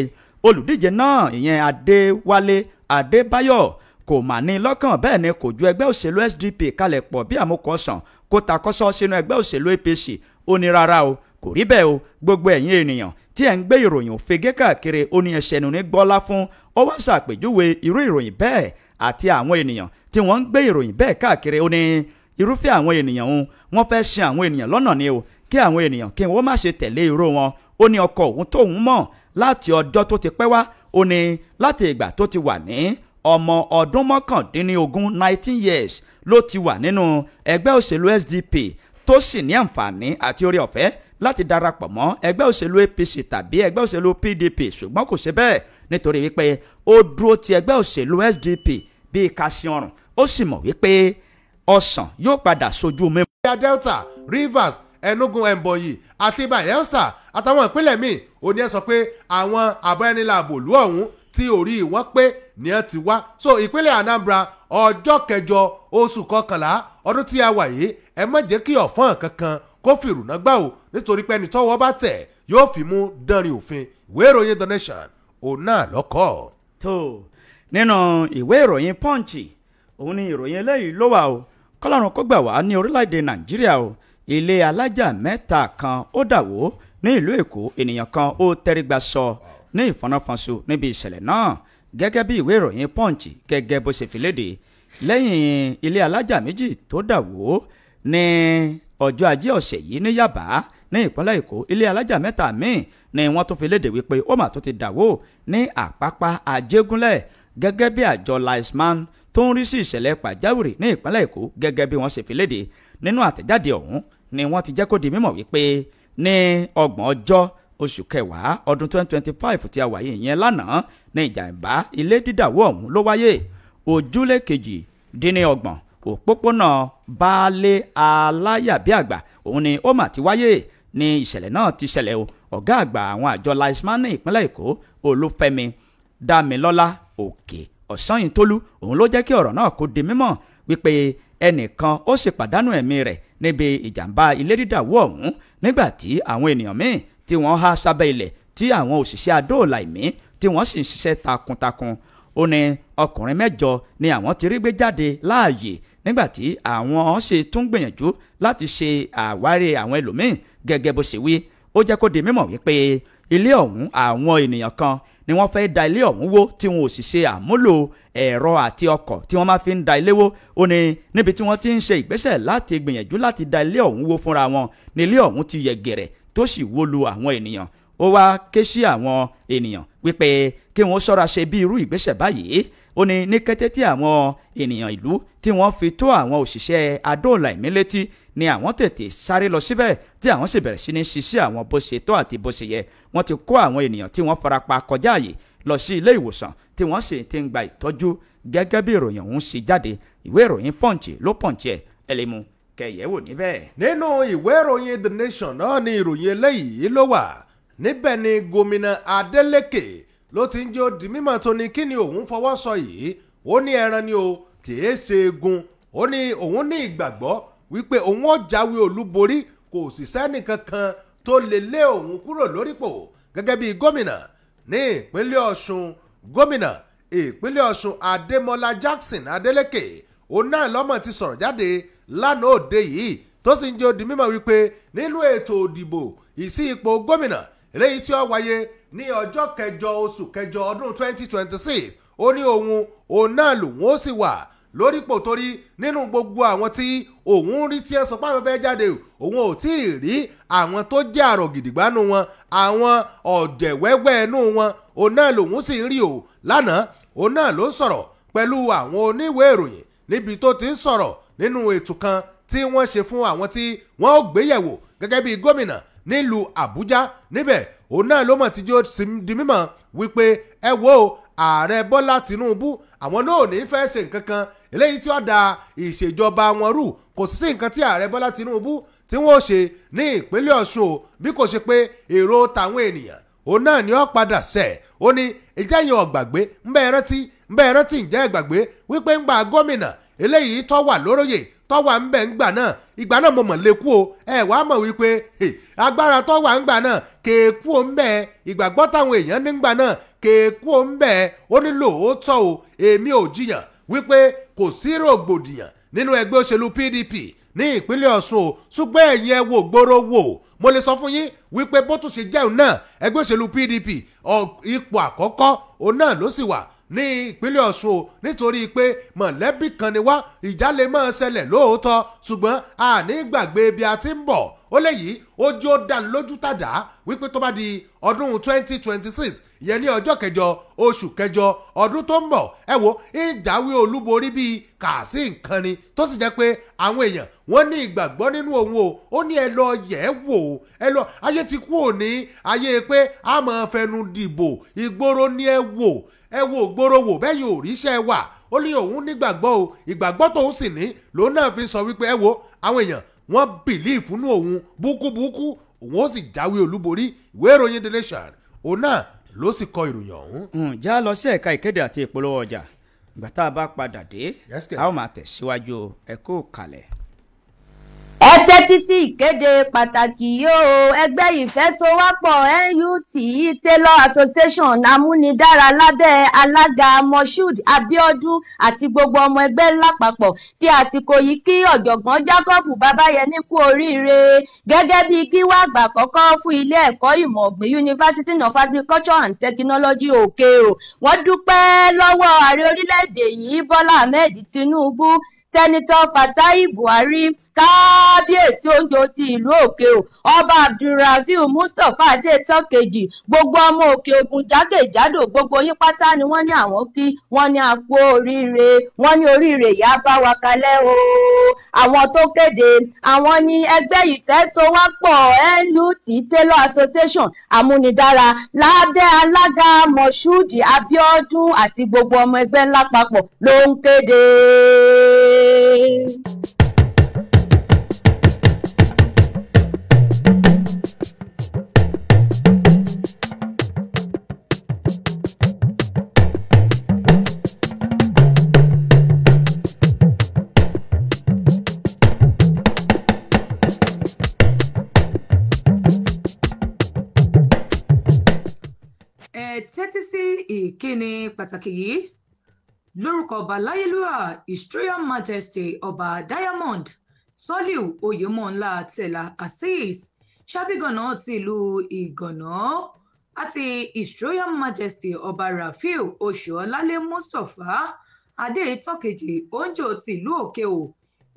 olùdíje náà ìyẹn Adéwálé Adébáyọ̀ kò mà ní lọ́kàn bẹ́ẹ̀ ni kò ju ẹgbẹ́ òṣèlú SDP kalẹ̀ pọ̀ bí àmúkọ̀ọ́sàn kó takọ́sọ́ sínú ẹgbẹ́ òṣèlú APC ó ní rárá o kò rí bẹ́ẹ̀ o gbogbo ẹ̀yin ènìyàn tí ẹ̀ ń gbé ìròyìn òfegè káàkiri ó ní ẹsẹ̀ nù ní gbọ́lá fún ó wá ṣàpèjúwe irú ìròyìn bẹ́ẹ̀ àti àwọn ènìyàn tí wọ́n ń gbé ìròyìn bẹ́ẹ̀ káàkiri ó ní irúfẹ́ àwọn ènìyàn òun wọ́n fẹ́ ṣin àwọn ènìyàn lọ́nà ni o kí àwọn ènìyàn kí wọ́n má ṣe tẹ̀lé irú wọn ó ní ọkọ òun tóun mọ̀ láti ọjọ́ tó ti pẹ́ wá ó ní láti ìgbà tó ti wà ní ọmọ ọdún mọ́kàndínlógún 19 years ló ti wà nínú ẹgbẹ́ òṣèlú SDP tó sì ní àǹfààní àti oore ọ̀fẹ́ láti darapọ̀ mọ́ ẹgbẹ́ òṣèlú APC tàbí ẹgbẹ́ òṣèlú PDP ṣùgbọ́n kò ṣe bẹ́ẹ̀ nítorí wípé ó dúró ti ẹgbẹ́ òṣèlú SDP bíi kàṣí ọrùn ó sì mọ̀ wípé ọsàn yóò padà sojú mímu. Delta, Rivers, Enugu, Ebonyi àti Bayelsa àtàwọn ìpínlẹ̀ míì ó ní ẹ sọ pé àwọn abẹ́niláàbò lú ọ̀hún tí orí wọn pé ní ẹ ti wá so ìpínlẹ̀ Anambra ọjọ́ kẹjọ oṣù kọkànlá ọdún tí a wà yìí ẹ má jẹ́ kí ọ̀fọ́n kankan kó fìrùnà gbà o nítorí pé ẹni tọ́wọ́ bá tẹ̀ yóò fi mú dánrin òfin ìwé ìròyìn The Nation òun náà lọ́kọ̀. tó nínú ìwé ìròyìn Punch òun ni ìròyìn eléyìí ló wà o kọ́lọ́run kó gbà wá ní orílẹ̀-èdè Nàìjíríà o ilé alájà mẹ́ta kan ó dà wó ní ìlú Èkó ènìyàn kan ó tẹrígba sọ ní ìfọnáfọnṣu níbi ìṣẹ̀lẹ̀ náà gẹ́gẹ́ bí ìwé ìròyìn Punch gẹ́gẹ́ bó ṣe fi léde lẹ́yìn ilé alájà méjì tó dà wó ní ọjọ́ ajé ọ̀sẹ̀ yìí ní Yaba ní ìpínlẹ̀ Èkó ilé alájà mẹ́ta míì ni wọ́n tún fi léde wípé ó mà tó ti dà wó ní Àpápá Àjégúnlẹ̀ gẹ́gẹ́ bí àjọ Liesman tó ń rí sí ìṣẹ̀lẹ̀ pàjáwìrì ní ìpínlẹ̀ Èkó gẹ́gẹ́ bí wọ́n ṣe fi léde nínú àtẹ̀jáde ọ̀hún ni wọ́n ti jẹ́ kó di mímọ̀ wípé ní 30 ọjọ́ oṣù kẹwàá ọdún 2025 tí a wà yìí ìyẹn lánàá ní ìjàmbá ilé dídàwó ọ̀hún ló wáyé ojúlé kejì-dín-ní-ọgbọ̀n òpópónà Baálé Aláyàbíàgbà òun ni ó mà ti wáyé ní ìṣẹ̀lẹ̀ náà ti ṣẹlẹ̀ o ọ̀gá àgbà àwọn àjọ Liesman ní ìpínlẹ̀ Èkó Olúfẹ́mi Dámilọ́lá Òkè Ọ̀sányìntólú òun ló jẹ́ kí ọ̀rọ̀ náà kó di mímọ̀ wípé ẹnìkan ó sì pàdánù ẹ̀mí rẹ̀ níbi ìjàmbá ilé dídàwó ọ̀hún nígbà tí àwọn ènìyàn míì tí wọ́n há sábẹ́ ilẹ̀ tí àwọn òṣìṣẹ́ adóòlà ẹ̀mí tí wọ́n sì ń ṣiṣẹ́ takuntakun ó ní ọkùnrin 8 ni àwọn ti rí gbé jáde láàyè nígbà tí àwọn ṣe tún gbìyànjú láti ṣe àwárí àwọn ẹlòmíín gẹ́gẹ́ bó ṣe wí ó jẹ́ kó di mímọ̀ wípé ilé ọ̀hún àwọn ènìyàn kan ni wọ́n fẹ́ da ilé ọ̀hún wó tí wọn ò sì ṣe àmúlò ẹ̀rọ àti ọkọ̀ tí wọ́n máa fi ń da ilé wó ó ní níbi tí wọ́n ti ń ṣe ìgbésẹ̀ láti gbìyànjú láti da ilé ọ̀hún wó fúnra wọn ní ilé ọ̀hún ti yẹ̀ gẹ̀rẹ̀ tó sì wó lu àwọn ènìyàn ó wá ké sí àwọn ènìyàn wípé kí wọ́n ṣọ́ra ṣe bí irú ìgbésẹ̀ báyìí ó ní kété tí àwọn ènìyàn ìlú tí wọ́n fi tó àwọn òṣìṣẹ́ adóòlà ẹ̀mí létí ni àwọn tètè sáré lọ síbẹ̀ tí àwọn sì bẹ̀rẹ̀ sí ní ṣiṣẹ́ àwọn bó ṣe tó àti bó ṣe yẹ wọ́n ti kó àwọn ènìyàn tí wọ́n farapa kọjá àyè lọ sí ilé ìwòsàn tí wọ́n sì ti ń gba ìtọ́jú gẹ́gẹ́ bí ìròyìn ọ̀hún ṣe jáde ìwé ìròyìn Punch ló Punch ẹ̀ ẹlẹ́mu kẹyẹ̀wò níbẹ̀. nínú ìwé ìròyìn The Nation náà ni ìròyìn eléyìí ló wà níbẹ̀ ni gómìnà Adeleke ló ti ń jẹ́ di mímọ̀ tó ní kí ni òun fọwọ́ sọ yìí ó ní ẹran ni o kìí ṣe egun ó ní òun ní ìgbàgbọ́ wípé òun ó jáwé olúborí kò sì sẹ́nì kankan tó lè lé òun kúrò lórípò gẹ́gẹ́ bí gómìnà ní ìpínlẹ̀ Ọ̀ṣun gómìnà ìpínlẹ̀ Ọ̀ṣun Adémọ́lá Jackson Adeleke òun náà lọ́mọ ti sọ̀rọ̀ jáde lánàá òde yìí tó sì ń jẹ́ di mímọ̀ wípé nínú ètò òdìbò ìsí ipò gómìnà eléyìí tí ó wáyé ní ọjọ́ kẹjọ oṣù kẹjọ ọdún 2026 ó ní òun náà lòun ó sì wà lórípò torí nínú gbogbo àwọn tí òun rí tí ẹ sọ pé àwọn fẹ́ jáde òun ò tí ì rí àwọn tó jẹ́ àrò gidigbánu wọn àwọn ọ̀jẹ̀ wẹ́wẹ́ ẹnu wọn òun náà lòun sì ń rí o lánàá òun náà ló sọ̀rọ̀ pẹ̀lú àwọn oníwèé ìròyìn níbi tó ti ń sọ̀rọ̀ nínú ètò kan tí wọ́n ṣe fún àwọn tí wọ́n ó gbéyẹ̀wò gẹ́gẹ́ bí gómìnà nílùú Àbújá níbẹ̀ òun náà ló mọ̀ tí yóò di mímọ̀ wípé ẹ wo ààrẹ Bọ́lá Tinubu àwọn náà ò ní fẹ́ ṣe nǹkan kan eléyìí tí ó da ìṣèjọba wọn rú. Kò sí nǹkan tí ààrẹ Bọ́lá Tinubu tí wọ́n ṣe ní ìpínlẹ̀ Ọ̀ṣun o bí kò ṣe pé èrò tàwọn ènìyàn òun náà ni ó padà ṣẹ̀. Ó ní ìjẹ́yìn ọ̀gbàgbé ń bẹ́ẹ̀ rántí ǹjẹ́ ìgbàgbé wípé ń gba gómìnà eléyìí tó wà lóróyè tó wà ń bẹ̀ ń gbà náà ìgbà náà mo mọ̀ lékú o wàá mọ̀ wípé agbára tó wà ń gbà náà kéèkú o ń bẹ̀ ìgbàgbọ́ táwọn èèyàn nígbà náà kéèkú o ń bẹ̀ ó ní lóòótọ́ o èmi ò jiyàn wípé kò sí rògbòdìyàn nínú ẹgbẹ́ òṣèlú PDP ní ìpínlẹ̀ Ọ̀ṣun o ṣùgbọ́n ẹ̀yin ẹ wò gbòòrò wò mo lè sọ fún yín wípé bó tún ṣe jẹun náà ẹgbẹ́ òṣèlú PDP ipò àkọ́kọ́ òun náà ló sì wà ní ìpínlẹ̀ Ọ̀ṣun nítorí pé mọ̀lẹ́bí kan ni wá ìjà lè máa ṣẹlẹ̀ lóòótọ́ ṣùgbọ́n àní gbàgbé bí a ti ń bọ̀ ó léyìí ojú ó dá lójú tàdá wípé tó bá di ọdún 2026 ìyẹn ní ọjọ́ kẹjọ oṣù kẹjọ ọdún tó ń bọ̀ wo ìjáwé olúborí bíi kàásì nǹkan ni tó sì jẹ́ pé àwọn èèyàn wọ́n ní ìgbàgbọ́ nínú òun o ó ní ẹ lọ yẹ̀ wò ẹ lọ ayé ti kú òní ayé pé a máa fẹnu dìbò ìgboro ní ẹ wò gbòòrò wò bẹ́ẹ̀ yóò ríṣẹ́ wà ó ní òun nígbàgbọ́ o ìgbàgbọ́ tóun sì ní lòun náà fi sọ wípé àwọn èèyàn wọ́n bìlíìfù nínú òun búkúbúkú òun ó sì jáwé olúborí. Ìwé ìròyìn The Nation òun náà ló sì kọ ìròyìn ọ̀hún. já lọ sí ẹ̀ka ìkéde àti ìpolówó ọjà ìgbà tá a bá padà dé a ó máa tẹ̀síwájú ẹ kú kalẹ̀. ẹ tẹ́tí sí ìkéde pàtàkì yóò ẹgbẹ́ ìfẹ́sowọ́pọ̀ NUT Tailor Association amúnidára lábẹ́ alága Moshood Abiodun àti gbogbo ọmọ ẹgbẹ́ lápapọ̀ fi àsìkò yìí kí ọ̀jọ̀gbọ́n Jacob Babayemi kú oríire gẹ́gẹ́ bí kíwá àgbà àkọ́kọ́ fún ilé ẹ̀kọ́ ìmọ̀ ọ̀gbìn University of Agriculture and Technology òkè o. Wọ́n dúpẹ́ lọ́wọ́ ààrẹ orílẹ̀-èdè yìí Bọ́lá Ahmed Tinubu, Sẹ́nitọ́ Fatai Buhari, kábíyèsí oúnjẹ ti ìlú òkè o ọba Abdulrafiu Mustapha Adétọ́ kejì, gbogbo ọmọ òkè Ògùn jákèjádò gbogbo yín pátá ni wọ́n ní àwọn kí wọ́n ní a kú oríire, wọ́n ní oríire ìyá bá wa kalẹ̀ o. Àwọn tó kéde àwọn ní ẹgbẹ́ ìfẹ́sowọ́pọ̀ NUT Tailor Association amúnidára lábẹ́ alága Moshood Abiodun àti gbogbo ọmọ ẹgbẹ́ lápapọ̀ ló ń kéde. Tẹ́tí sí ìkíni pàtàkì yìí lórúkọ ọba láyélúwà His Royal Majesty ọba Diamond Soliu Oyèmọ́nlá Tẹ̀là Azeez Ṣàbígànná ti ìlú Ìgànná àti His Royal Majesty ọba Rafiu Oṣùọlálé Mustapha Adétọ́ kejì Oúnjẹ ti ìlú Òkè-Ò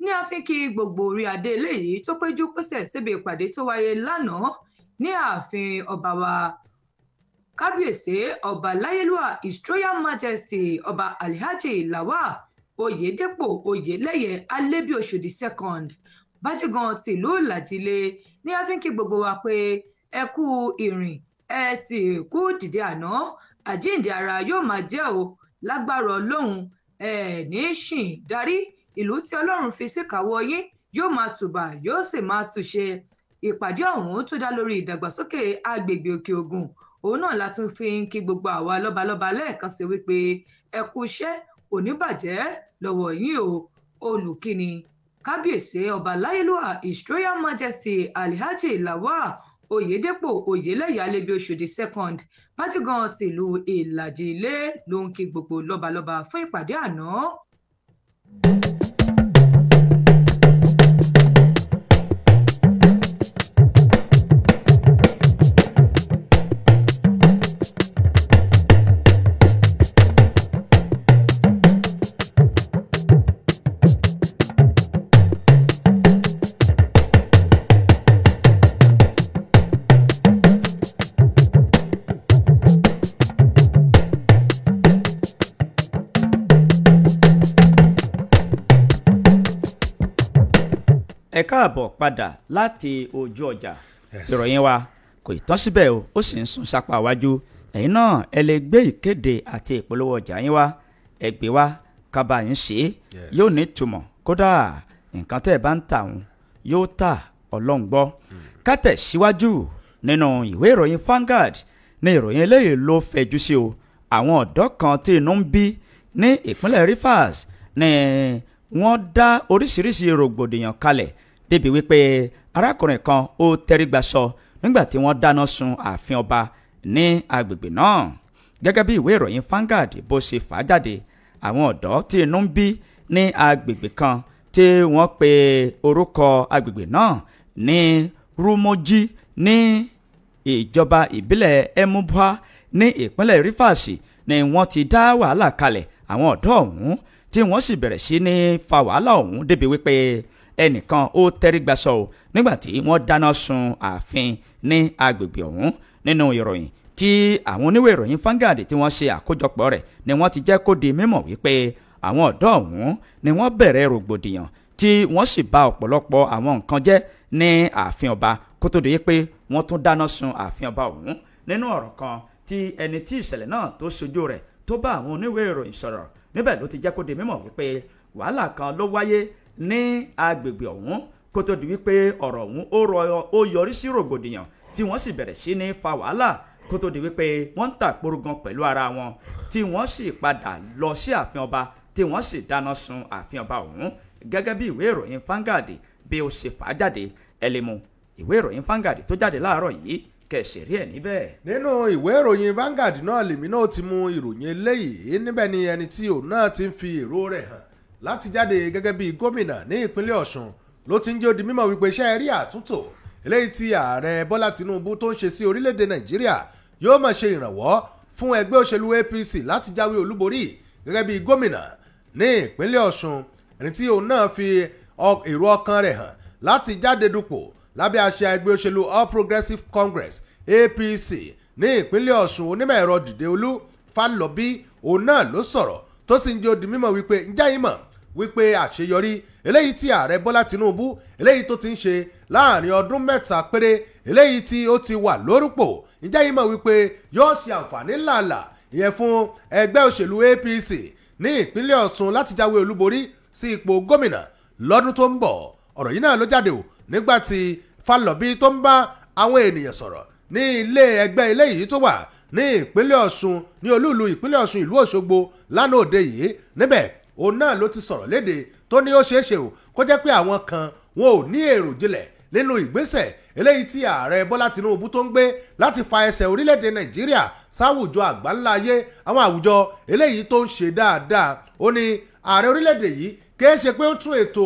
ní àfi kí gbogbo orí adé eléyìí tó péjú pésẹ̀ síbi ìpàdé tó wáyé lánàá ní ààfin ọba wa kábíyèsí ọba láyélúwà His Royal Majesty ọba Alhaji Lawal Oyèdépò Oyèlẹ́yẹ Alébíoṣòdì II Bájígan tìlú Ìlàjílé ní àfínkì gbogbo wa pé ẹ kú ìrìn ẹ sì kú dìde àná àjíǹde ara yóò máa jẹ́ o lágbára Ọlọ́run ẹ ní ṣìn darí ìlú tí Ọlọ́run fi síkàwọ́ yín yóò máa tùbà yóò sì máa túṣe. Ìpàdé ọ̀hún tó dá lórí ìdàgbàsókè agbègbè Òkè Ògùn òun náà la tún fi ń kí gbogbo àwa lọ́balọ́ba lẹ́ẹ̀kan sí wípé ẹ kú iṣẹ́ kò ní bàjẹ́ lọ́wọ́ yín o. Olùkíni kábíyèsí ọba láyélúwà His Royal Majesty Alhaji Lawal Oyèdépò Oyèlẹ́yẹ Alébíoṣòdì II Bájígan tìlú Ìlàjílé ló ń kí gbogbo lọ́balọ́ba fún ìpàdé àná. ẹ káàbọ̀ padà láti ojú ọjà ìròyìn wa kò ì tán síbẹ̀ o ó sì ń sún sápá wájú ẹ̀yin náà ẹ lè gbé ìkéde àti ìpolówó ọjà yín wá ẹ gbé wá kábàá yín ṣe yóò ní ìtumọ̀ kódà nǹkan tẹ́ ẹ bá ń tà wọn yóò tà ọlọ́run gbọ́. ká tẹ̀síwájú nínú ìwé ìròyìn Vanguard ní ìròyìn eléyìí ló fẹjú sí o àwọn ọ̀dọ́ kan tí inú ń bí ní ìpínlẹ̀ Rivers ni wọ́n dá oríṣiríṣi rògbòdìyàn kalẹ̀ débi wípé arákùnrin kan ó tẹrígbàsọ nígbà tí wọ́n dáná sun ààfin ọba ní agbègbè náà. gẹ́gẹ́ bí ìwé ìròyìn Vanguard bó ṣe fà á jáde àwọn ọ̀dọ́ tí inú ń bí ní agbègbè kan tí wọ́n pe orúkọ agbègbè náà ní Rumoji ní ìjọba ìbílẹ̀ Emubua ní ìpínlẹ̀ Rivers ni wọ́n ti dá wàhálà kalẹ̀ àwọn ọ̀dọ́ ọ̀hún tí wọ́n sì bẹ̀rẹ̀ sí ní fa wàhálà ọ̀hún débi wípé ẹnìkan ó tẹrígbàsọ nígbà tí wọ́n dáná sun ààfin ní agbègbè ọ̀hún. nínú ìròyìn tí àwọn oníwèé ìròyìn Vanguard tí wọ́n ṣe àkójọpọ̀ rẹ̀ ni wọ́n ti jẹ́ kó di mímọ̀ wípé àwọn ọ̀dọ́ ọ̀hún ni wọ́n bẹ̀rẹ̀ rògbòdìyàn tí wọ́n sì bà ọ̀pọ̀lọpọ̀ àwọn nǹkan jẹ́ ní ààfin ọba kó tó di pé wọ́n tún dáná sun ààfin ọba ọ̀hún. nínú ọ̀rọ̀ kan tí ẹni tí ìṣẹ̀lẹ̀ náà tó ṣojú rẹ̀ tó bá àwọn oníwèé ìròyìn sọ̀rọ̀ níbẹ̀ ló ti jẹ́ kó di mímọ̀ wípé wàhálà kan ló wáyé ní agbègbè ọ̀hún kó tó di wípé ọ̀rọ̀ ọ̀hún ó yọrí sí rògbòdìyàn tí wọ́n sì bẹ̀rẹ̀ sí ní fa wàhálà kó tó di wípé wọ́n ń tàpórógan pẹ̀lú ara wọn tí wọ́n sì padà lọ sí ààfin ọba tí wọ́n sì dáná sun ààfin ọba ọ̀hún. gẹ́gẹ́ bí ìwé ìròyìn Vanguard bí ó ṣe fà á jáde ẹ lè mú ìwé ìròyìn Vanguard tó jáde láàárọ̀ yìí kẹsì rí ẹ̀ níbẹ̀. nínú ìwé ìròyìn Vanguard náà lèmi náà ti mú ìròyìn eléyìí níbẹ̀ ni ẹni tí òun náà ti ń fi èrò rẹ̀ hàn láti jáde gẹ́gẹ́ bí gómìnà ní ìpínlẹ̀ Ọ̀ṣun ló ti ń jẹ́ ó di mímọ̀ wípé iṣẹ́ rí àtúntò eléyìí tí ààrẹ Bọ́lá Tinubu tó ń ṣe sí orílẹ̀-èdè Nàìjíríà yóò máa ṣe ìrànwọ́ fún ẹgbẹ́ òṣèlú APC láti jáwé olúborí gẹ́gẹ́ bí gómìnà ní ìpínlẹ̀ Ọ̀ṣun ẹni tí òun náà fi èrò ọkàn rẹ̀ hàn láti jáde dupò lábẹ́ àṣẹ ẹgbẹ́ òṣèlú All Progressives Congress APC ní ìpínlẹ̀ Ọ̀ṣun onímọ̀ ẹ̀rọ Dìdeolú Fálọbí òun náà ló sọ̀rọ̀ tó sì ń jẹ́ ó di mímọ̀ wípé ǹjẹ́ yìí mọ̀ wípé àṣeyọrí eléyìí tí ààrẹ Bọ́lá Tinubu eléyìí tó ti ń ṣe láàrin ọdún mẹ́ta péré eléyìí tí ó ti wà lórúpò ǹjẹ́ yìí mọ̀ wípé yóò ṣe àǹfààní ńláńlá ìyẹn fún ẹgbẹ́ òṣèlú APC ní ìpínlẹ̀ Ọ̀ṣun láti jáwé olúborí sí ipò gómìnà lọ́dún tó ń bọ̀. ọ̀rọ̀ yìí náà ló jáde o nígbà tí Fálọbí tó ń bá àwọn ènìyàn sọ̀rọ̀ ní ilé ẹgbẹ́ eléyìí tó wà ní ìpínlẹ̀ Ọ̀ṣun ní olúùlú ìpínlẹ̀ Ọ̀ṣun ìlú Òṣogbo lánàá òde yìí níbẹ̀ òun náà ló ti sọ̀rọ̀ léde tó ní ó ṣeé ṣe o kó jẹ́ pé àwọn kan wọn ò ní èrò jinlẹ̀ nínú ìgbésẹ̀ eléyìí tí ààrẹ Bọ́lá Tinubu tó ń gbé láti fa ẹsẹ̀ orílẹ̀-èdè Nàìjíríà sáwùjọ àgbáńlá ayé àwọn àwùjọ eléyìí tó ń ṣe dáadáa. ó ní ààrẹ orílẹ̀-èdè yìí kìí ṣe pé ó tún ètò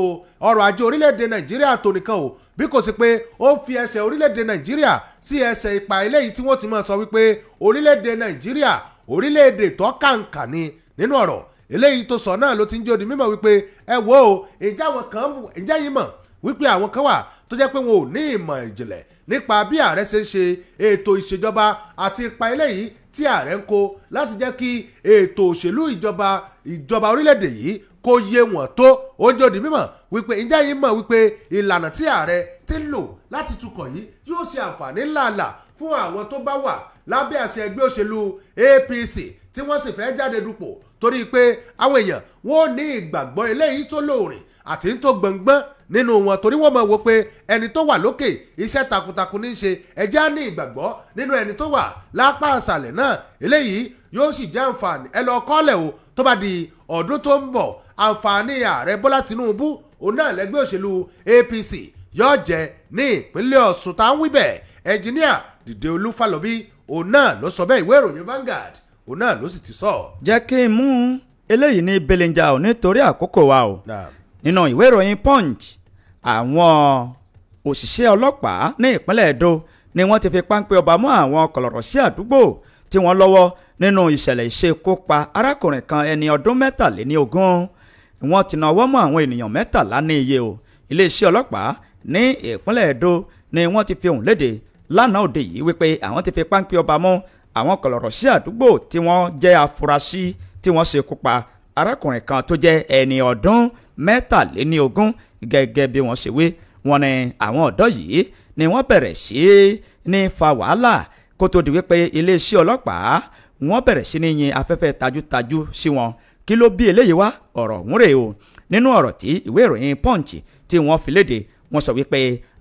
ọrọ̀ ajé orílẹ̀-èdè Nàìjíríà tó nìkan o bí kò sí pé ó ń fi ẹsẹ̀ orílẹ̀-èdè Nàìjíríà sí ẹsẹ̀ ipa eléyìí tí wọ́n ti máa sọ wípé orílẹ̀-èdè Nàìjíríà orílẹ̀-èdè tó kàǹkà ni. nínú ọ̀rọ̀ eléyìí tó sọ náà ló ti ń jẹ́ ó di mímọ̀ wípé ẹ wo o ǹjẹ́ yìí mọ̀ wípé àwọn kan wà tó jẹ́ pé wọn ò ní ìmọ̀ ìjìnlẹ̀ nípa bí ààrẹ ṣe ń ṣe ètò ìṣèjọba àti ipa eléyìí tí ààrẹ ń kó láti jẹ́ kí ètò òṣèlú ìjọba orílẹ̀-èdè yìí kó yé wọn tó. ó ń jẹ́ ó di mímọ̀ wípé ǹjẹ́ yìí mọ̀ wípé ìlànà tí ààrẹ ti ń lò láti tukọ̀ yìí yóò ṣe àǹfààní ńláńlá fún àwọn tó bá wà lábẹ́ àṣẹ ẹgbẹ́ òṣèlú APC tí wọ́n sì fẹ́ jáde dupò torí pé àwọn èèyàn wọn ò ní ìgbàgbọ́ eléyìí tó lóòrìn àti ń tó gbọ̀ngbọ́n nínú wọn torí wọ́n mọ̀ wò pé ẹni tó wà lókè iṣẹ́ takuntakun ní í ṣe ẹjẹ́ á ní ìgbàgbọ́ nínú ẹni tó wà lápá àṣàlẹ̀ náà eléyìí yóò sì jẹ́ àǹfààní ẹ lọ kọ́lẹ̀ o tó bá di ọdún tó ń bọ̀ àǹfààní ààrẹ Bọ́lá Tinubu òun náà lẹ́gbẹ́ òṣèlú APC yóò jẹ́ ní ìpínlẹ̀ Ọ̀ṣun tá à ń wí bẹ́ẹ̀ ẹnjìníà Dìdeolú Fálọbí òun náà ló sọ bẹ́ẹ̀ ìwé ìròyìn Vanguard òun náà ló sì ti sọ. jẹ́ kí n mú eléyìí ní belenja ò nítorí àkókò wa o nínú ìwé ìròyìn Punch àwọn òṣìṣẹ́ ọlọ́pàá ní ìpínlẹ̀ Edo ni wọ́n ti fi páńpẹ́ ọba mọ́ àwọn kọ̀lọ̀rọ̀ sí àdúgbò tí wọ́n lọ́wọ́ nínú ìṣẹ̀lẹ̀ ìṣekúpa arákùnrin kan ẹni ọdún 23 wọ́n ti náwó mọ́ àwọn ènìyàn 13 ní iye o. iléeṣẹ́ ọlọ́pàá ní ìpínlẹ̀ Edo ni wọ́n ti fi ohùn léde lánàá òde yìí wípé àwọn ti fi páńpẹ́ ọba mọ́ àwọn kọ̀lọ̀rọ̀ sí àdúgbò tí wọ́n jẹ́ afurasí tí wọ́n ṣekú pa arákùnrin kan tó jẹ́ ẹni ọdún 23 gẹ́gẹ́ bí wọ́n ṣe wí. wọ́n ní àwọn ọ̀dọ́ yìí ni wọ́n bẹ̀rẹ̀ sí ní fa wàhálà kó tó di wípé iléeṣẹ́ ọlọ́pàá wọ́n bẹ̀rẹ̀ sí ní yin afẹ́fẹ́ tajútajú sí wọn kí ló bí eléyìí wá ọ̀rọ̀ ọ̀hún rèé o nínú ọ̀rọ̀ tí ìwé ìròyìn Punch tí wọ́n fi léde wọ́n sọ wípé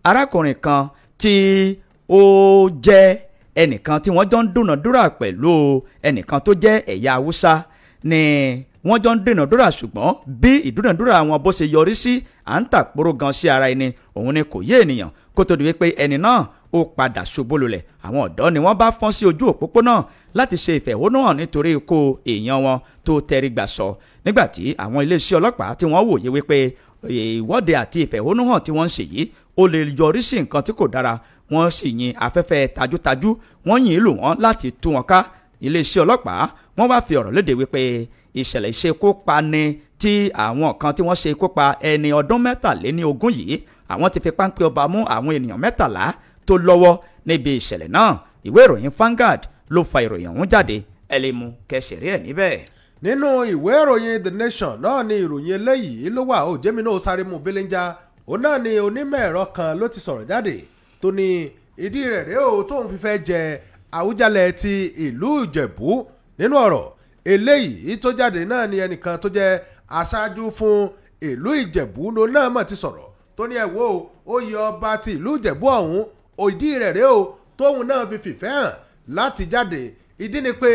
arákùnrin kan tí ó jẹ́ ẹnìkan tí wọ́n jọ ń dúnàdúrà pẹ̀lú ẹnìkan tó jẹ́ ẹ̀yà Haúsá ni wọ́n jọ ń dúnàdúrà ṣùgbọ́n bí ìdúnàdúrà wọn bó ṣe yọrí sí à ń tàpóró gan sí ara ẹni òun ni kò yé ènìyàn kó tó di wípé ẹni náà ó padà ṣubú lulẹ̀ àwọn ọ̀dọ́ ni wọ́n bá fọ́n sí ojú òpópónà láti ṣe ìfẹ̀hónúhàn nítorí ikú èèyàn wọn tó tẹrí gbà sọ nígbàtí àwọn iléeṣẹ́ ọlọ́pàá tí wọ́n wòye wípé ìwọ́de àti ìfẹ̀hónúhàn tí wọ́n ń ṣe yìí ó lè yọrí sí nǹkan tí kò dára wọ́n sì yin afẹ́fẹ́ tajútajú wọ́n yìn lù wọ́n láti tú wọn ká iléeṣẹ́ ọlọ́pàá wọ́n wá fi ọ̀rọ̀ léde wípé ìṣẹ̀lẹ̀ ìṣekúpani tí àwọn kan tí wọ́n ṣe ikú pa ẹni ọdún 23 yìí àwọn ti fi páńpẹ́ ọba mú àwọn ènìyàn 13 tó lọ́wọ́ níbi ìṣẹ̀lẹ̀ náà ìwé ìròyìn Vanguard ló fa ìròyìn ọ̀hún jáde ẹ lè mú kẹsìrì ẹ̀ níbẹ̀. nínú ìwé ìròyìn The Nation náà ni ìròyìn eléyìí ló wà ó jẹ́mi náà sáré mú belenja òun náà ni onímọ̀ ẹ̀rọ kan ló ti sọ̀rọ̀ jáde tó ní ìdí rẹ̀ rèé o tóun fi fẹ́ jẹ Àwùjalẹ̀ ti ìlú Ìjẹ̀bú nínú ọ̀rọ̀ eléyìí tó jáde náà ni ẹnìkan tó jẹ́ aṣáájú fún ìlú Ìjẹ̀bú ló náà mọ̀ ti sọ̀rọ̀ tó ní ẹ wo oyè ọba ti ìlú Ìjẹ̀bú ọ̀hún ìdí rẹ̀ rèé o tóun náà fi fìfẹ́ hàn láti jáde ìdí ni pé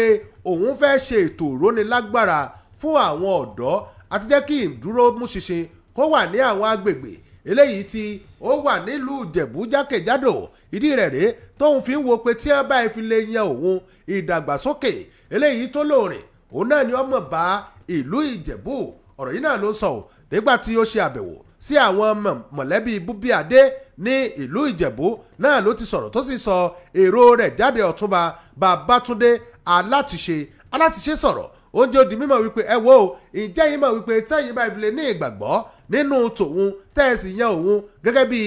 òun fẹ́ ṣe ètò ìrónilágbára fún àwọn ọ̀dọ́ àti jẹ́ kí ìdúró mú ṣinṣin kó wà ní àwọn agbègbè eléyìí tí ó wà nílùú Ìjẹ̀bú jákèjádò ìdí rẹ̀ rèé tóun fi ń wo pé tí wọ́n bá fi lè yan òun ìdàgbàsókè eléyìí tó lóòrìn òun náà ni ọmọ bá ìlú Ìjẹ̀bú ọ̀rọ̀ yìí náà ló sọ ọ́ nígbà tí ó ṣe àbẹ̀wò sí àwọn mọ̀lẹ́bí Búbíadé ní ìlú Ìjẹ̀bú náà ló ti sọ̀rọ̀ tó sì sọ èrò rẹ̀ jáde Ọ̀túnba Babátúndé Alátiṣe sọ̀rọ̀ oúnjẹ ó di mímọ̀ wípé ẹ wo ìjẹ́ yìí mọ̀ wípé tẹ́yìn bá ìfilẹ̀ ní ìgbàgbọ́ nínú tòun tẹ́ẹ̀sì yan òun gẹ́gẹ́ bí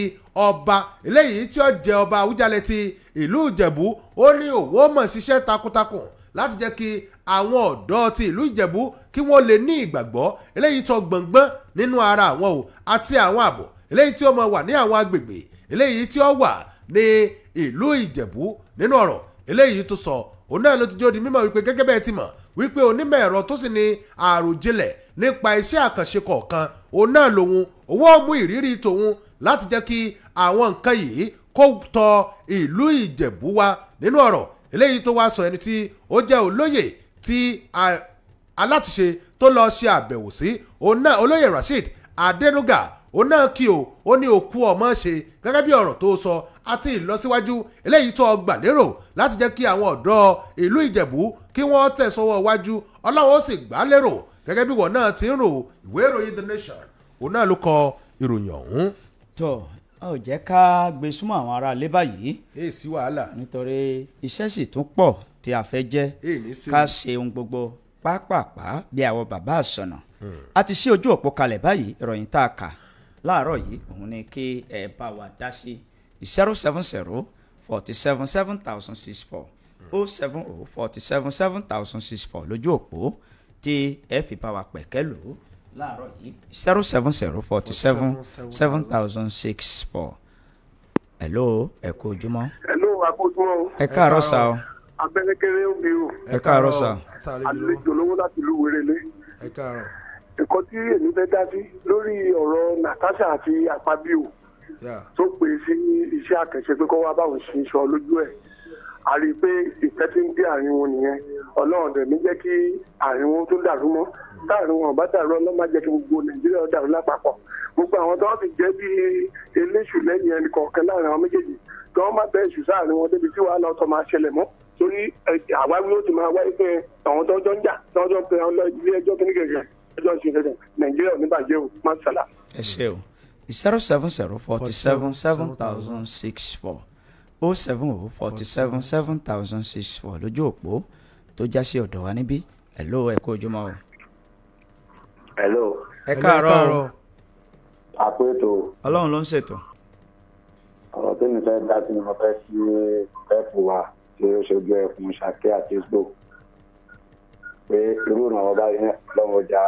ọba eléyìí tí ó jẹ ọba Àwùjalẹ̀ ti ìlú Ìjẹ̀bú ó ní òun ó mọ̀ ṣiṣẹ́ takuntakun láti jẹ́ kí àwọn ọ̀dọ́ ti ìlú Ìjẹ̀bú kí wọ́n lè ní ìgbàgbọ́ eléyìí tó gbọ̀ngbọ́n nínú ara àwọn o àti àwọn ààbò eléyìí tí ó máa wà ní àwọn agbègbè eléyìí tí ó wà ní ìlú Ìjẹ̀bú nínú ọ̀rọ̀ eléyìí tó sọ òun náà ló ti jó di mímọ̀ wípé gẹ́gẹ́ bẹ́ẹ̀ ti mọ̀ wípé onímọ̀ ẹ̀rọ tó sì ní àròjinlẹ̀ nípa iṣẹ́ àkànṣe kọ̀ọ̀kan òun náà lòun òun ó mú ìrírí tòun láti jẹ́ kí àwọn nǹkan yìí kó tọ ìlú Ìjẹ̀bú wá nínú ọ̀rọ̀ eléyìí tó wá sọ ẹni tí ó jẹ́ olóyè tí Alátiṣe tó lọ ṣe àbẹ̀wò sí òun náà olóyè Rasheed Adénúgà òun náà kí ó ní òkú ọmọ ṣe gẹ́gẹ́ bí ọ̀rọ̀ tó sọ àti ìlọsíwájú eléyìí tó gbà lérò láti jẹ́ kí àwọn ọ̀dọ́ ìlú Ìjẹ̀bú kí wọ́n tẹ̀sọ́wọ́ wájú Ọlọ́run ó sì gbà lérò gẹ́gẹ́ bí wọ́n náà ti ń rò ìwé ìròyìn The Nation òun náà ló kọ ìròyìn ọ̀hún. tó ò jẹ́ ká gbé súnmọ́ àwọn ará ilé báyìí. sí wàhálà. nítorí iṣẹ́ sì tún pọ̀ tí a fẹ́ jẹ́ ká ṣe ohun gbogbo pápápá bí àwọn bàbá àsọnà. a ti ṣí ojú òpó kalẹ̀ báyìí ìròyìn tá a kà láàárọ̀ yìí òun ni kí ẹ bá wa dá sí 070 47 7064 070 47 7064 lójú òpó tí ẹ fi bá wa pẹ̀kẹ́ lò ó láàárọ̀ yìí 070 47 7064. hello ẹ kú ojúmọ́. hello akójúmọ́. ẹ káàárọ̀ sá o. abẹ́lẹ́kẹ́rẹ́ omi o. ẹ káàárọ̀ sá. àlejò lówó láti ìlú Wérélé. ẹ káàárọ̀. nǹkan tí èmi fẹ́ dá sí lórí ọ̀rọ̀ Natasha àti Akpabio tó pè sí iṣẹ́ àkànṣe pé kó wá báwọn ṣe sọ lójú ẹ̀ a rí i pé ìfẹ́ tí ń dé àárín wọn nìyẹn Ọlọ́run dẹ̀ mí jẹ́ kí àárín wọn tó dàrú mọ́ táàrin wọn bá dàrú Ọlọ́run má jẹ́ kí gbogbo Nàìjíríà dàrú lápapọ̀ gbogbo àwọn tó wọ́n ti jẹ́ bí eléṣù lẹ́yìn ẹnì kọ̀ọ̀kan láàrin àwọn méjèèjì tó wọ́n má bẹ́ èṣù sáàrin wọn débi tí wàhálà ọ̀tọ̀ máa ṣẹlẹ̀ mọ́ torí àwáwí ó ti máa wáyé pé àwọn tó ń jọ ń jà tó ń jọ ń pe ilé ẹjọ́ kíní gẹ̀gẹ̀ ẹjọ́ ìṣìn gẹ̀gẹ̀ Nàìjíríà ò ní bàjẹ́ o má sàlà. ẹ ṣe o 070 47 7064 070 47 7064 lójú òpó tó já sí ọ̀dọ̀ wa níbí. hello ẹ kú ojúmọ́ o. hello. ẹ káàárọ̀ o. àpètò. Ọlọ́run ló ń ṣètò. ọ̀rọ̀ tí mi fẹ́ dá sí ni mo fẹ́ kí pẹ́ẹ̀pù wa tí ó ṣojú ẹ̀ fún Ṣàkẹ́ àti Isbo pé irú ìrànwọ́ báyìí lọ́wọ́ ọjà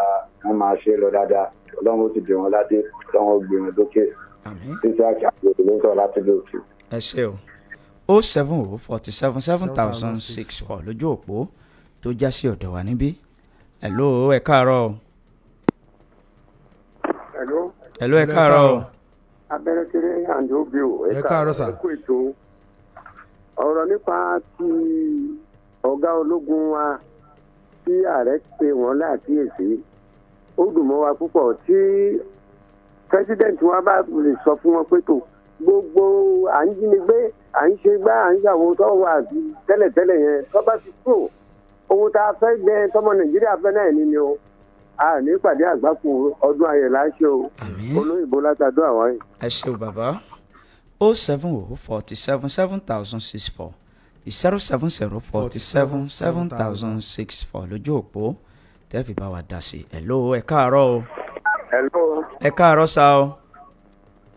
wọn máa ṣe lọ dáadáa Ọlọ́run ó ti dè wọ́n ládé Ọlọ́run ó gbé wọn lókè títí àkàkọ́ ló ń sọ láti lóòtù. ẹ ṣe o 070 47 lójú òpó tó já sí ọ̀dọ̀ wa níbí. Hello, ẹ káàárọ̀. Hello, ẹ káàárọ̀. Abẹ́rẹ́ kéré àǹdí òbí ò ẹ káàárọ̀ sà. ẹ̀kú ètò ọ̀rọ̀ nípa ti ọ̀gá ológun wa tí ààrẹ pè wọ́n láàkíyèsí ó dùn mọ́ wa púpọ̀ tí pẹ́sidẹ̀ntì wa bá lè sọ fún wọn pé tó gbogbo à ń jínigbé à ń ṣe gbá à ń ṣàwo tó wà tẹ́lẹ̀tẹ́lẹ̀ yẹn tó bá ti kúrò ohun tá a fẹ́ jẹ tọmọ Nàìjíríà fẹ́ náà ní ni o a ní ìpàdé àgbákò ọdún ayẹ̀ láṣẹ o olóyìnbó látàdó àwọn yìí. Ẹ ṣeun bàbá. 070 47 7064 070 47 7064 lójú òpó tẹ́ẹ̀fì bá wa dá sí. Hello, ẹ káàárọ̀ o. Hello. Ẹ káàárọ̀ sá o.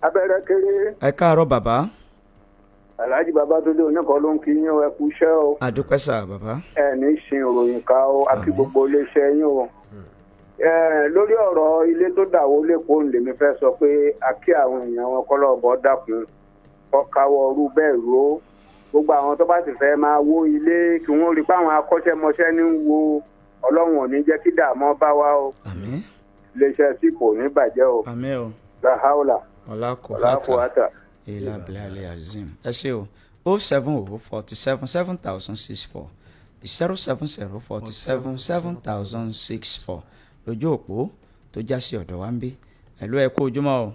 Abẹ́rẹ́ kéré. Ẹ káàárọ̀ bàbá. Alhaji Babátúndé oníkan ló ń kí yín ẹ kú iṣẹ́ o. Àdúpẹ́ sá bàbá. Ẹ ní sin ìròyìn ká o àti gbogbo iléeṣẹ́ yín o. Lórí ọ̀rọ̀ ilé tó dàwó lẹ́kọ̀ọ́ lèmi fẹ́ sọ pé a kí àwọn èèyàn wọn kọ́ lọ́ọ̀bọ̀ dákun ọkàwọ̀ ọrú bẹ́ẹ̀ ro gbogbo àwọn tó bá sì fẹ́ máa wó ilé kí wọ́n rí páwọn akọ́ṣẹ́mọṣẹ́ ní wo Ọlọ́run ò ní jẹ́ kí dààmú bá wa o. Àmín. Iléeṣẹ́ tí kò ní bàjẹ́ o. Àmín o. Lahaula. Ọlákùnrin ilà bilali azim. Ẹ ṣe o. 070 47 7064 070 47 7064 lójú òpó tó já sí ọ̀dọ̀ wa ń bí. Ẹ̀lú ẹ kú ojúmọ́ o.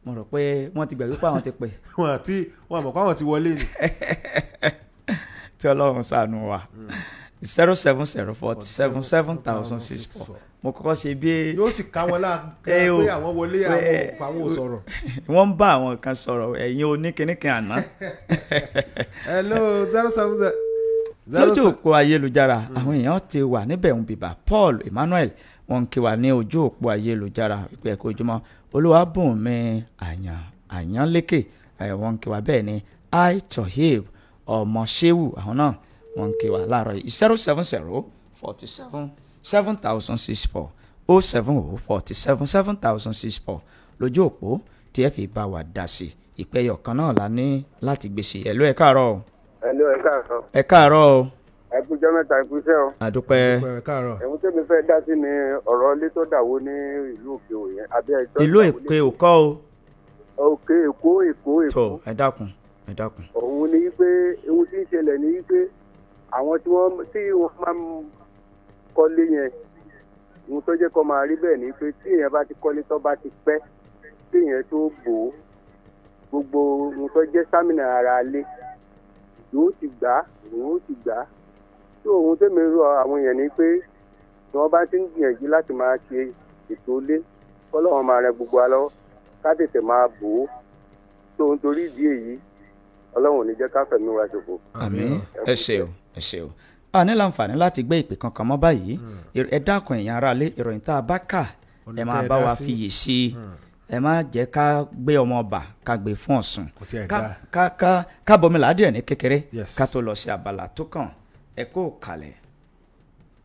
Mo rò pé wọ́n ti gbàgbé pé àwọn ti pè. wọn mọ̀ pé àwọn ti wọlé ni. Tí Ọlọ́run ṣàánú wa. 070 47 7064 mo kọ́kọ́ ṣe bí. yóò sì ká wọn láà pé àwọn wọlé àwọn ò sọ̀rọ̀. wọ́n ń bá àwọn kan sọ̀rọ̀ ẹ̀yin oníkìníkìn àná. Hello 070. lójú òpó ayélujára àwọn èèyàn ti wà níbẹ̀ ń bìbà Paul Emmanuel wọn ń kí wa ní ojú òpó ayélujára ìpè ẹ̀kọ́ ojúmọ́ Olúwabùnmi àyànlékè wọn ń kí wa bẹ́ẹ̀ ni Tohib ọmọ Shehu àwọn náà wọn ń kí wa láàárọ̀ yìí 070 47 7064 070 47 7064 lójú òpó tí ẹ fi bá wa dá sí ìpẹ́yọ̀ kan náà la ní láti gbèsè. Ẹ̀lú ẹ káàárọ̀ o. Ẹ̀lú ẹ káàárọ̀. Ẹ káàárọ̀ o. Ẹ kújọ́ mẹ́ta ẹ kúṣẹ́ o. Àdúpẹ́. ẹ káàárọ̀. Ẹ̀hún tẹ́mi fẹ́ dá sí ni ọ̀rọ̀ ilé tó dàwó ní ìlú òkè òyìn àbí ẹjọ́. Ìlú Èkó òkọ́ o. Òkè Èkó. Tó ẹ dákun. Òun ni wípé ohun tí ń ṣẹlẹ̀ ni wípé àwọn tí wọ́n máa ń kọ́lé yẹn ohun tó jẹ́ kó máa rí bẹ́ẹ̀ ni pé tí èèyàn bá ti kọ́lé tó bá ti pẹ́ tí èèyàn tó bò ó gbogbo ohun tó jẹ́ sámìnà ara lé yóò ti gbà tó ohun tó mi rọ àwọn èèyàn ni pé tí wọ́n bá ti ń gbìyànjú láti máa ṣe ètò ilé kọ́lọ́wọ́n máa rẹ gbogbo wa lọ́wọ́ ká tètè máa bò ó tó nítorí ìdí èyí Ọlọ́run ò ní jẹ́ ká fẹ̀mí wa ṣòfò. Àmín. Ẹ ṣé o. A ní láǹfààní láti gbé ìpè kankan mọ́ báyìí ẹ dákun èèyàn ara lé ìròyìn tá a bá kà ẹ máa bá wa fiyè sí i ẹ má jẹ́ ká gbé ọmọ ọba ká gbé fún Ọ̀ṣun ká bọmi làádìrẹ̀ ní kékeré ká tó lọ sí abala tó kàn ẹ kó kalẹ̀.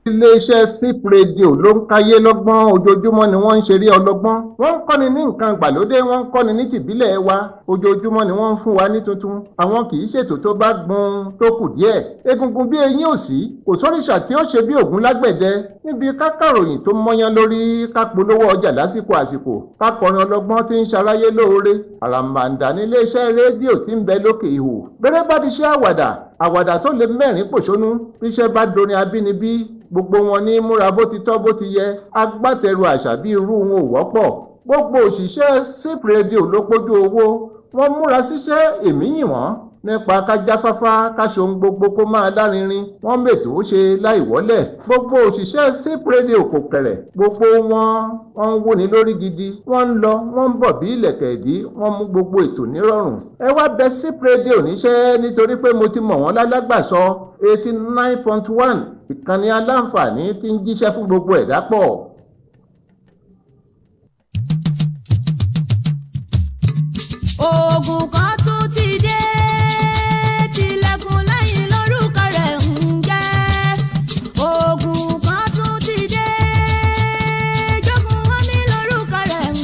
Iléeṣẹ́ SIP rédíò ló ń káyé lọ́gbọ́n ojoojúmọ́ ni wọ́n ń ṣeré ọlọ́gbọ́n wọ́n ń kọ́ni ní nǹkan ìgbàlódé wọ́n ń kọ́ni ní tìbílẹ̀ wa ojoojúmọ́ ni wọ́n ń fún wa ní tuntun àwọn kì í ṣètò tó bá gbọ́n tó kù díẹ̀ egungun bí eyín ò sí kò sóríṣà tí ó ṣe bí ògún lágbẹ̀dẹ níbi kákàròyìn tó mọ́yán lórí ká polówó ọjà lásìkò àsìkò kákọrin ọlọ́gbọ́n tí ń ṣaráyé lóore àràmàǹdà ní iléeṣẹ́ rédíò tí ń bẹ lókè ihò bẹ́rẹ́ bá ti ṣe àwàdà tó lè mẹ́rin pòṣónú bíṣẹ́ bá dorin abínibí gbogbo wọn ní múra bó ti tọ́ bó ti yẹ agbátẹrù àṣà bí irú wọn ò wọ́pọ̀ gbogbo òṣìṣẹ́ SIP rédíò ló pójú owó wọ́n múra síṣẹ́ èmi yìn wọ́n nípa kájáfáfá káṣohun gbogbo kó máa lárinrin wọ́n mètò ó ṣe láì wọ́lẹ̀ gbogbo òṣìṣẹ́ SIP rédíò kò kẹ̀rẹ̀ gbogbo wọn ń wúni lórí gidi wọ́n ń lọ wọ́n ń bọ̀ bí ilẹ̀kẹ̀ ìdí wọ́n mú gbogbo ètò nírọ̀rùn ẹ wá bẹ SIP rédíò níṣẹ́ nítorí pé mo ti mọ̀ wọ́n lálágbàsọ 89.1 ìkànnì aláǹfààní tí ń jíṣẹ́ fún gbogbo ẹ̀dá pọ̀. oògùn kan tún ti dé tilẹ̀kùn lẹ́yìn lórúkọ rẹ̀ ń jẹ́ oògùn kan tún ti dé jogun wọn ní lórúkọ rẹ̀ ń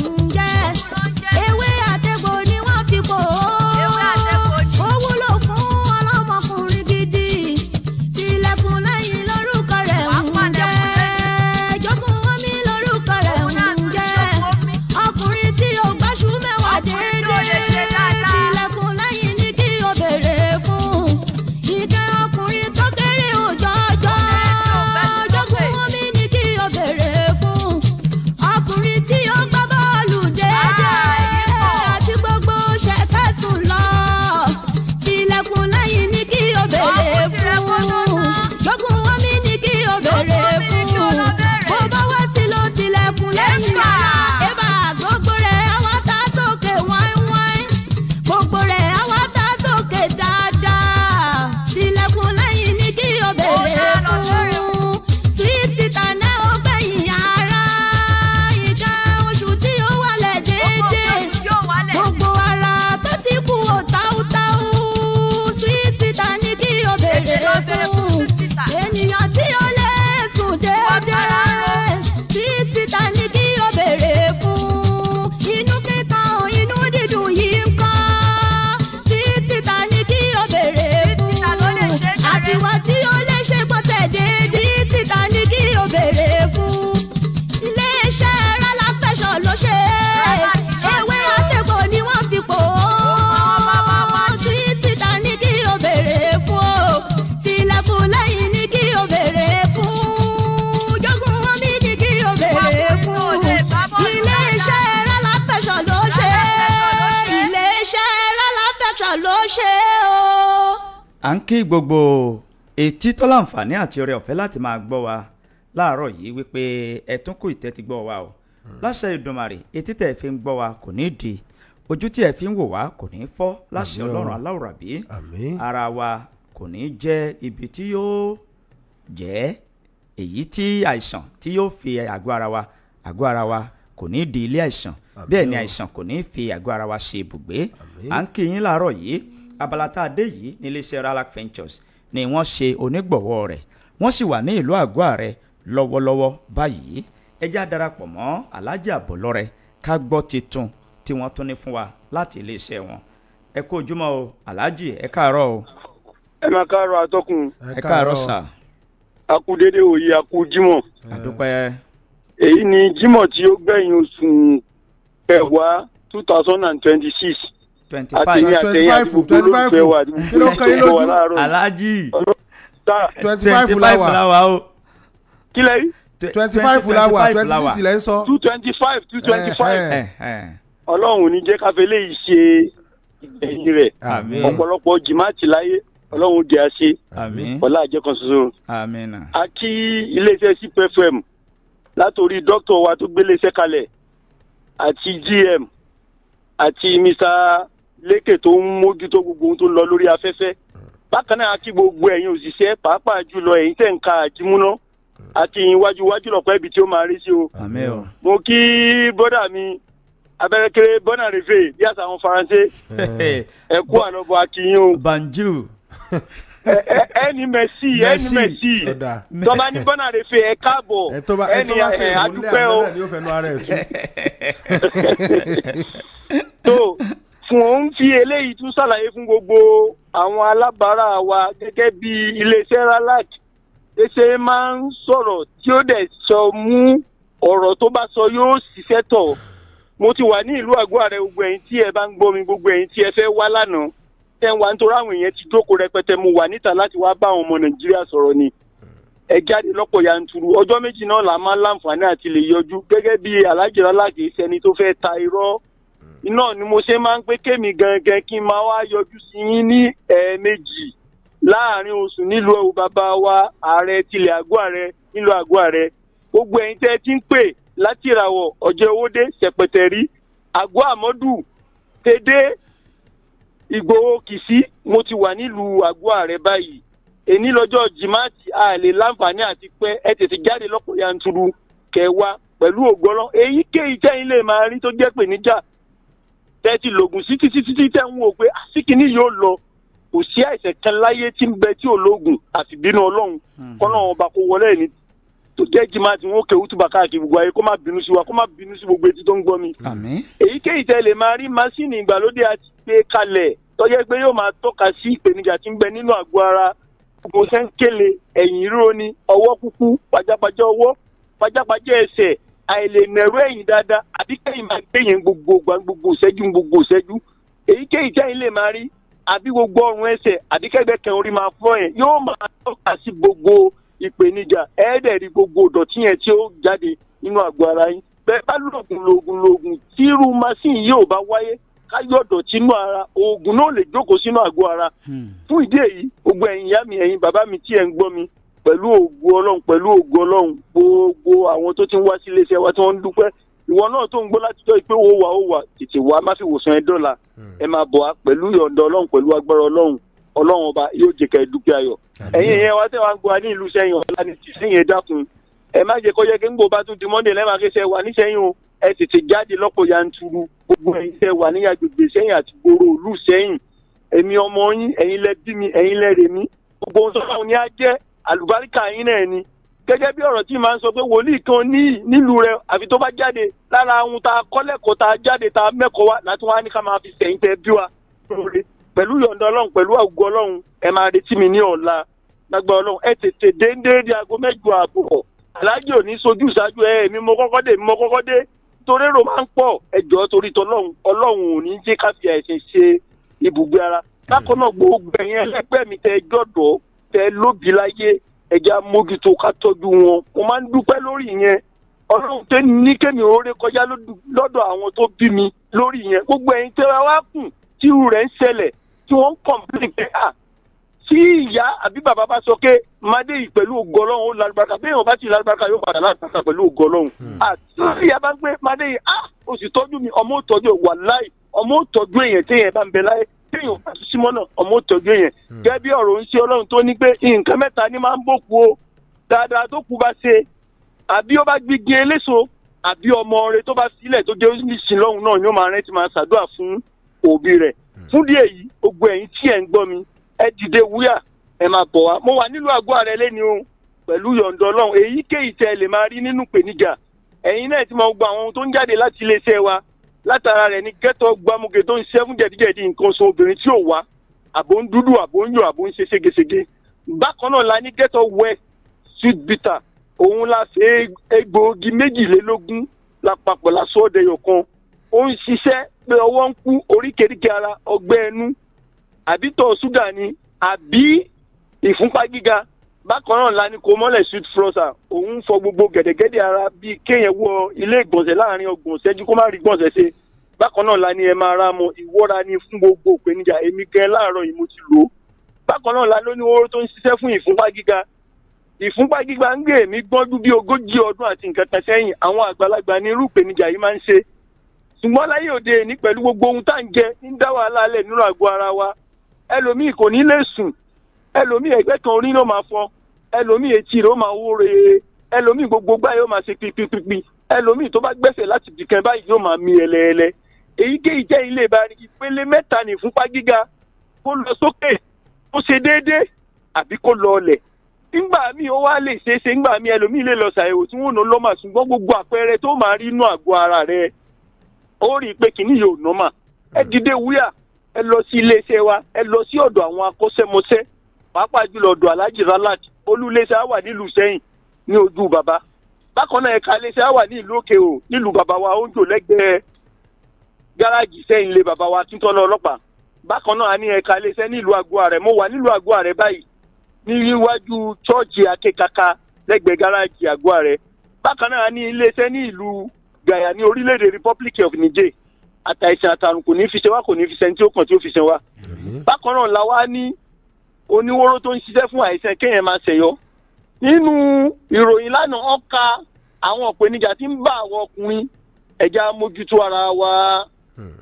à ń kí gbogbo etí tó láǹfààní àti oore ọ̀fẹ́ láti máa gbọ́ wa láàárọ̀ yìí wípé ẹ tún kú ìtẹ́tí gbọ́ wa o láṣẹ Ìdùmarè etí tẹ̀ fi ń gbọ́ wa kò ní di ojú tí ẹ fi ń wò wá kò ní fọ́ láṣẹ Ọlọ́run aláwùrábí ara wa kò ní jẹ́ ibi tí yóò jẹ́ èyí tí àìsàn tí yóò fi àgọ́ ara wa kò ní di ilé àìsàn bẹ́ẹ̀ ni àìsàn kò ní fi àgọ́ ara wa ṣe ibùgbé à ń kí yín láàárọ̀ yìí abala tá a dé yìí ní iléeṣẹ́ Ralac Ventures ni wọ́n ṣe onígbọ̀wọ́ rẹ̀ wọ́n sì wà ní ìlú àgọ́ ààrẹ lọ́wọ́lọ́wọ́ báyìí ẹ já darapọ̀ mọ́ Alhaji Abolore ká gbọ́ titun tí wọ́n tún ní fún wa láti iléeṣẹ́ wọn ẹ kú ojúmọ́ o Alhaji ẹ káàárọ̀ o. ẹ máa káàárọ̀ atọ́kùn. ẹ káàárọ̀ sà. a kú dédé òye a kú jímọ̀. àdúpẹ́. èyí ni jímọ̀ tí ó gbẹ̀yìn oṣù kẹwàá 2026. 25 àti ní àtẹ̀yìn àti gbogbo olólùfẹ́ wa àti gbogbo olólùfẹ́ wa láàárọ̀. Alhaji 25 fúláwà o. kí lẹ́yìn. 25 fúláwà 26 lẹ́ ń sọ. 225. ọlọ́run ò ní jẹ́ káfẹ́ lè ṣe ìgbẹ̀yìn rẹ̀. ọ̀pọ̀lọpọ̀ jìmáàtì láyé ọlọ́run jẹ́ àṣẹ. ọlá àjẹkàn ṣoṣo. a kí iléeṣẹ́ CPFM látòrí dókítà wa tó gbélé iṣẹ́ kalẹ̀ àti GM àti Mr. Lékè tó ń mójútó gbogbo ohun tó lọ lórí afẹ́fẹ́. bákan náà a kí gbogbo ẹ̀yin òṣìṣẹ́ pàápàá jùlọ ẹ̀yin tẹ̀ ń ka àjímúná àti iwájú lọ́pọ̀ ibi tí ó máa rí sí o. mo kí bọ́dà mi abẹ́rẹ́kẹ́rẹ́ bọ́nà rèfé bí àṣà àwọn Faransé ẹ kú àlọ́bọ̀ akínyìn o. banjú. ẹni mẹ́sì tọ́ba ní bọ́nà rèfé ẹ káàbọ̀ ẹni adúpẹ́ o. tó fún òun fi eléyìí tún ṣàlàyé fún gbogbo àwọn alábàárà wa gẹ́gẹ́ bí iléeṣẹ́ Ralac ṣe máa ń sọ̀rọ̀ tí ó dẹ̀ sọ mú ọ̀rọ̀ tó bá sọ yóò ṣiṣẹ́ tọ̀. mo ti wà ní ìlú àgọ́ ààrẹ gbogbo ẹ̀yin tí ẹ bá ń gbọ́ mi gbogbo ẹ̀yin tí ẹ fẹ́ wá lánàá tẹ́ ń wá nítorí àwọn èèyàn ti jókòó rẹpẹtẹ mo wà níta láti wá bá àwọn ọmọ Nàìjíríà sọ̀rọ̀ ni. ẹ jáde lọ́pọ̀ yanturu ọjọ́ méjì náà là máa ń láǹfààní àti lè yọjú gẹ́gẹ́ bí Alhaji Ralac sẹni tó fẹ́ ta irọ́. iná ni mo ṣe máa ń pé kémi gangan kí n máa wá yọjú sí yín ní ẹ̀ẹ̀mejì láàrin oṣù nílùú bàbá wa ààrẹ tilẹ̀ àgọ́ ààrẹ nílùú àgọ́ ààrẹ gbogbo ẹ̀yin tẹ́ ti ń pè láti ìràwọ̀ ọ̀jẹ̀ owóde ṣẹ̀pẹ̀tẹ̀rí àgọ́ àmọ́dù tẹ́dẹ́ Ìgbòho Kìsí mo ti wà nílùú àgọ́ ààrẹ báyìí èní lọ́jọ́ jìmáàtì àlè láǹfààní àti pé ẹ tètè jáde lọ́pọ̀ yanturu kẹwàá pẹ̀lú ògbọ́lọ́ èyíkéyìí tẹ́yìn lè máa rí tó jẹ́ pé níjà tẹ́ ti lògùn sí títí tẹ́ ń wò pé àsìkìní yóò lọ kò sí àìsàn kan láyé tí ń bẹ tí ò lóògùn àfìbínú Ọlọ́run kọ́nà ọba kó wọlé ẹni tó jẹ́ jìmá tí wọ́n kéwú túbà káàkiri gbogbo ayé kó má bínú sí wa kó má bínú sí gbogbo etí tó ń gbọ́ mi. èyíkéyìí tẹ́ lè máa rí máṣíìnì ìgbàlódé àti gbé kalẹ̀ tó jẹ́ pé yóò máa tọ́ka sí ìpèníjà tí ń bẹ nínú àgọ́ ara gbogbo sẹ́ńkélé ẹ̀yìn ríro ni ọwọ́ kúkú pajápajá ọwọ́ pajápajá ẹsẹ̀ àìlènẹ̀rú ẹ̀yìn dáadáa àbí kẹ́yìn máa gbé yẹn gbogbo ìṣẹ́jú èyíkéyìí tẹ́yìn lè máa rí àbí gbogbo ọrùn ẹsẹ̀ àbí kẹ́gbẹ́kẹ́ orí máa fọ́ yẹn yóò máa tọ́ka sí gbogbo ìpèníjà ẹ̀ẹ́dẹ̀rí gbogbo ìdọ̀tí yẹn tí ó jáde nínú àgọ́ ara yín bẹ́ẹ̀ bá lògùn tí irú machine yóò bá wáyé ká yọ ìdọ̀tí inú ara oògùn náà lè jókòó sínú àgọ́ ara fún ìdí èyí gbogbo ẹ̀yin ìyá mi ẹ̀yin bàbá mi tí ẹ̀ ń gbọ́ mi pẹ̀lú ògo Ọlọ́run gbogbo àwọn tó ti ń wá sí iléeṣẹ́ wa tí wọ́n ń dúpẹ́ ìwọ náà tó ń gbọ́ láti jọ ìpé ó wà tètè wá má fi wòsàn ẹ dọ́là ẹ máa bọ̀ wá pẹ̀lú ìyọ̀ǹda Ọlọ́run pẹ̀lú agbára Ọlọ́run ọba yóò jẹ́ ká ẹ dúpẹ́ ayọ̀ ẹ̀yin ìyẹn wá tẹ́ wá ń gbọ́ ní ìlú Ṣẹ́yìn ọ̀la ní ti Ṣẹ́yìn ẹ dákun ẹ má jẹ́ kó yẹ kí ń gbọ́ bá tún di Monday lẹ́ẹ̀ma kí ṣe wà ní Ṣẹ́yìn o ẹ tètè jáde lọ́pọ̀ yanturu gbogbo ẹ̀yin tẹ́ wà ní agbègbè Ṣẹ́yìn àti gbòòrò ìlú Ṣẹ́yìn èmi ọmọ yín ẹ̀yin lẹ bí mi ẹ̀yin lẹ rè mí gbogbo ohun tó bá wọn ní á jẹ́ àlùbáríkà yín náà ni gẹ́gẹ́ bí ọ̀rọ̀ tí màá ń sọ pé wòlíì kan nílùú rẹ àfi tó bá jáde lára ohun tá a kọ́ lẹ́kọ̀ọ́ tá a jáde tá a mẹ́kọ̀ọ́ wá láti wá ní ká máa fi sẹ̀yìn tẹ́ bí wa pẹ̀lú yọ̀ǹda Ọlọ́run pẹ̀lú àgọ́ Ọlọ́run ẹ máa retí mi ní ọ̀la lágbára Ọlọ́run ẹ tètè déédéé di aago 8:30 Alhaji ò ní sojú ìṣáájú èmi mo kọ́kọ́ dé torí èrò máa ń pọ̀ ẹjọ́ torí tọ́lọ́run Ọlọ́run ò ní jẹ́ ká fi àìsàn ṣe ibùgbé ara bákan náà gbogbo ẹ̀yin ẹlẹ́gbẹ́ mi tẹ́ jọ̀dọ̀ tẹ́ lóbi láyé ẹja mójútó ká tọ́jú wọn mo máa ń dúpẹ́ lórí yẹn Ọlọ́run tẹ́ ní kémi oore kọjá lọ́dọ̀ àwọn tó bí mi lórí yẹn gbogbo ẹ̀yin tẹ́ wá kùn tí irú rẹ̀ ń ṣẹlẹ̀ tí wọ́n ń kọ̀m̀pìlì pé sí tí ìyá àbí bàbá bá sọ pé mádé yìí pẹ̀lú ògo Ọlọ́run ó lálùbáríkà bí èèyàn bá ti lálùbáríkà yóò padà lálùbáríkà pẹ̀lú ògo Ọlọ́run. àti ìyá bá ń gbé mádé yìí ó sì tọ́jú mi ọmọ ò tọ́jú wàláì ọmọ ò tọ́jú èèyàn téèyàn bá ń bẹ láyé téèyàn bá tún símọ́ náà ọmọ ò tọ́jú èèyàn. gẹ́gẹ́ bí ọ̀rọ̀ ń ṣe Ọlọ́run tó ní pé nǹkan mẹ́ta ni máa ń bòkú o dáadáa tó kú bá ṣe àbí ó bá gbígi eléso àbí ọmọ rẹ̀ tó bá sílẹ̀ tó jẹ́ oníṣìn lọ́hùn náà ni ó máa rántí máa ṣàdúrà fún òbí rẹ̀. fún díẹ̀ yìí gbogbo ẹ̀yin tí ẹ̀ ń gbọ́ mi ẹ dìde wúyà ẹ máa bọ̀ wá. mo wà nílùú àgọ́ ààrẹ lẹ́ni o pẹ̀lú yọ̀ǹda Ọlọ́run èyíkéyìí tẹ́ ẹ lè máa rí nínú ìpèníjà ẹ̀yin náà ti máa gba àwọn ohun tó ń jáde láti iléeṣẹ́ wa látara rẹ̀ ní gẹ́tọ̀ gbàmúgẹ tó ń ṣẹ́ fún jẹ̀díjẹ̀dí nǹkan oṣù obìnrin tí ò wá àbò ń dúdú àbò ń yọ àbò ń ṣe ségesège. bákan náà la ní gẹ́tọ̀ wẹ́ sweet bitter òun la ṣe egbòogi 22 lápapọ̀ lásọ̀ọ́dẹ̀yọ̀ kan ó ń ṣiṣẹ́ pé ọwọ́ ń kú oríkèéríkèé ara ọgbẹ́ ẹnu àbí tọ̀ ṣúgà ni àbí ìfúnpá gíga. bákan náà la ní kó mọ́lẹ̀ sweet flosser òun fọ gbogbo gẹ̀dẹ̀gẹ̀dẹ̀ ara bíi kéèyàn wọ ilé ìgbọ̀nsẹ̀ láàrin 30 ìṣẹ́jú kó má rí gbọ̀nsẹ̀ ṣe. bákan náà la ní ẹ máa ra mọ ìwọ́ra ní fún gbogbo ìpèníjà èmi gan láàárọ̀ yìí mo ti lò ó. bákan náà la ló ní oró tó ń ṣiṣẹ́ fún ìfúnpá gíga. ìfúnpá gíga ń gbé èmi gbọ́njú bí 40 ọdún àti nǹkan kan sẹ́yìn àwọn àgbàlagbà ní irú ìpèníjà yìí máa ń ṣe. ṣùgbọ́n láyé òde ní pẹ̀lú gbogbo ohun tá à ń jẹ ń dá wàhálà alẹ́ nínú àgọ́ ara wa ẹlòmíì kò ní lè sùn ẹlòmíì ẹgbẹ́ kan orí ló máa fọ́ ẹlòmíì etí rẹ̀ ó máa wó re ẹlòmíì gbogbo gbá yóò máa ṣe pipipipi ẹlòmíì tó bá gbẹ́sẹ̀ láti dìkan báyìí yóò máa mi ẹlẹ́ẹlẹ́. èyíkéyìí jẹ́ ilé ìbáraẹni ìpele 3 ní ìfúnpá gíga kó lọ sókè kó ṣe déédéé àbí kó lọ ọlẹ̀. nígbà míì ó wá lè ṣeéṣe nígbà míì ẹlòmíì lè lọ ṣàyẹ̀wò tí wọ́n ò ná lọ́mà ṣùgbọ́n gbogbo àpẹẹrẹ tó máa rí inú àgọ́ ara rẹ̀ ó rí i pé kìíní yóò nọ́mà. ẹ dìde wúyà ẹ lọ sí iléeṣẹ́ wa ẹ lọ sí ọ̀dọ̀ àwọn akọ́ṣẹ́mọṣẹ́ pàápàá jùlọ ọ̀dọ̀ Alhaji Ralat olúléeṣẹ́ á wà nílùú Sẹ́yìn ní ojú bàbá. bákan náà ẹ̀ka iléeṣẹ́ á wà ní ìlú Òkè o nílùú bàbá wa ó ń jò lẹ́gbẹ̀ẹ́ gáràjì Sẹ́yìn ilé bàbá wa Akíntọ́lá ọlọ́pàá. bákan náà a ní ẹ̀ka iléeṣẹ́ nílùú Àgọ́ Àrẹ mo wà nílùú Àgọ́ Àrẹ báyìí níwájú chọ́ọ̀chì Akékaka lẹ́gbẹ̀ẹ́ gáràjì Àgọ́ Àrẹ. bákan náà a ní iléeṣẹ́ ní ìlú Gàyà ní orílẹ̀-èdè Republic of Niger àtàìsàn àtàrùn kò ní fi ṣe wá kò ní fi ṣe ní tí ó kàn tí ó fi ṣe wá. bákan náà la wá ní oníwóró tó ń ṣiṣẹ́ fún àìsàn kéèyàn máa ṣẹ̀yọ́. nínú ìròyìn lánàá wọ́n ka àwọn ìpèníjà tí ń bá àwọn ọkùnrin ẹ̀já mójútó ara wa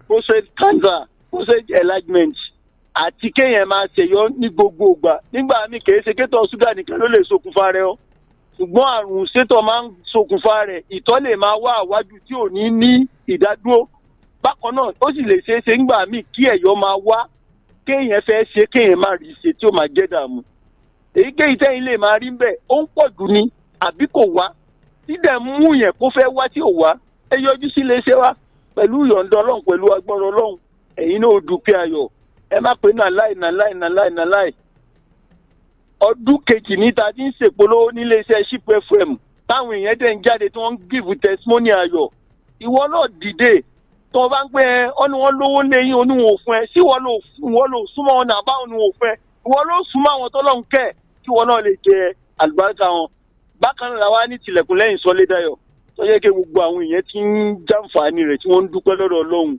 prostate cancer prostate enlargement àti kéèyàn máa ṣẹ̀yọ́ ní gbogbo ìgbà nígbà míì kìí ṣe kétọ̀ ṣúgà nìkan ló lè ṣokùnfà rẹ̀ ọ́ ṣùgbọ́n àrùn sétọ̀ máa ń ṣokùnfà rẹ̀ ìtọ̀ lè máa wá àwájú tí ò ní ìdádúró. bákan náà ó sì lè ṣeé ṣe nígbà míì kí ẹ̀yọ́ máa wá kéèyàn fẹ́ ṣe kéèyàn máa rí ṣe tí ó máa jẹ́ dààmú. èyíkéyìí tẹ́yìn lè máa rí ń bẹ̀ ó ń pọ̀ jù ni àbí kò wá dídẹ̀ mú yẹn kó fẹ́ wá tí ò wá ẹ yọjú sí iléeṣẹ́ wa pẹ̀lú ìyọ̀ǹda Ọlọ́run pẹ̀lú agbára Ọlọ́run ẹ̀yin náà ó dúpẹ́ ayọ̀ ẹ má pé nàláì. ọdún kejì níta tí ń ṣèpolówó níléeṣẹ́ Ship FM táwọn èèyàn dẹ̀ ń jáde tí wọ́n ń give testimony ayọ̀ ìwọ náà dìde tó o bá ń pẹ́ ọ́ ni wọ́n lówó léyìn oníwọ̀n òfin ẹ̀ sí wọ́n lò súnmọ́ wọn nàbá oníwọ̀n òfin ẹ̀ ìwọ ló súnmọ́ àwọn tọ́lọ́ ń kẹ́ kí wọ́n náà lè jẹ àlùbáríkà wọn. bákan náà làwa ní tilẹ̀kùn lẹ́yìn Sọlédayọ̀ tó yẹ kí gbogbo àwọn èèyàn ti ń jàǹfààní rẹ̀ tí wọ́n ń dúpẹ́ lọ́dọ̀ Ọlọ́run.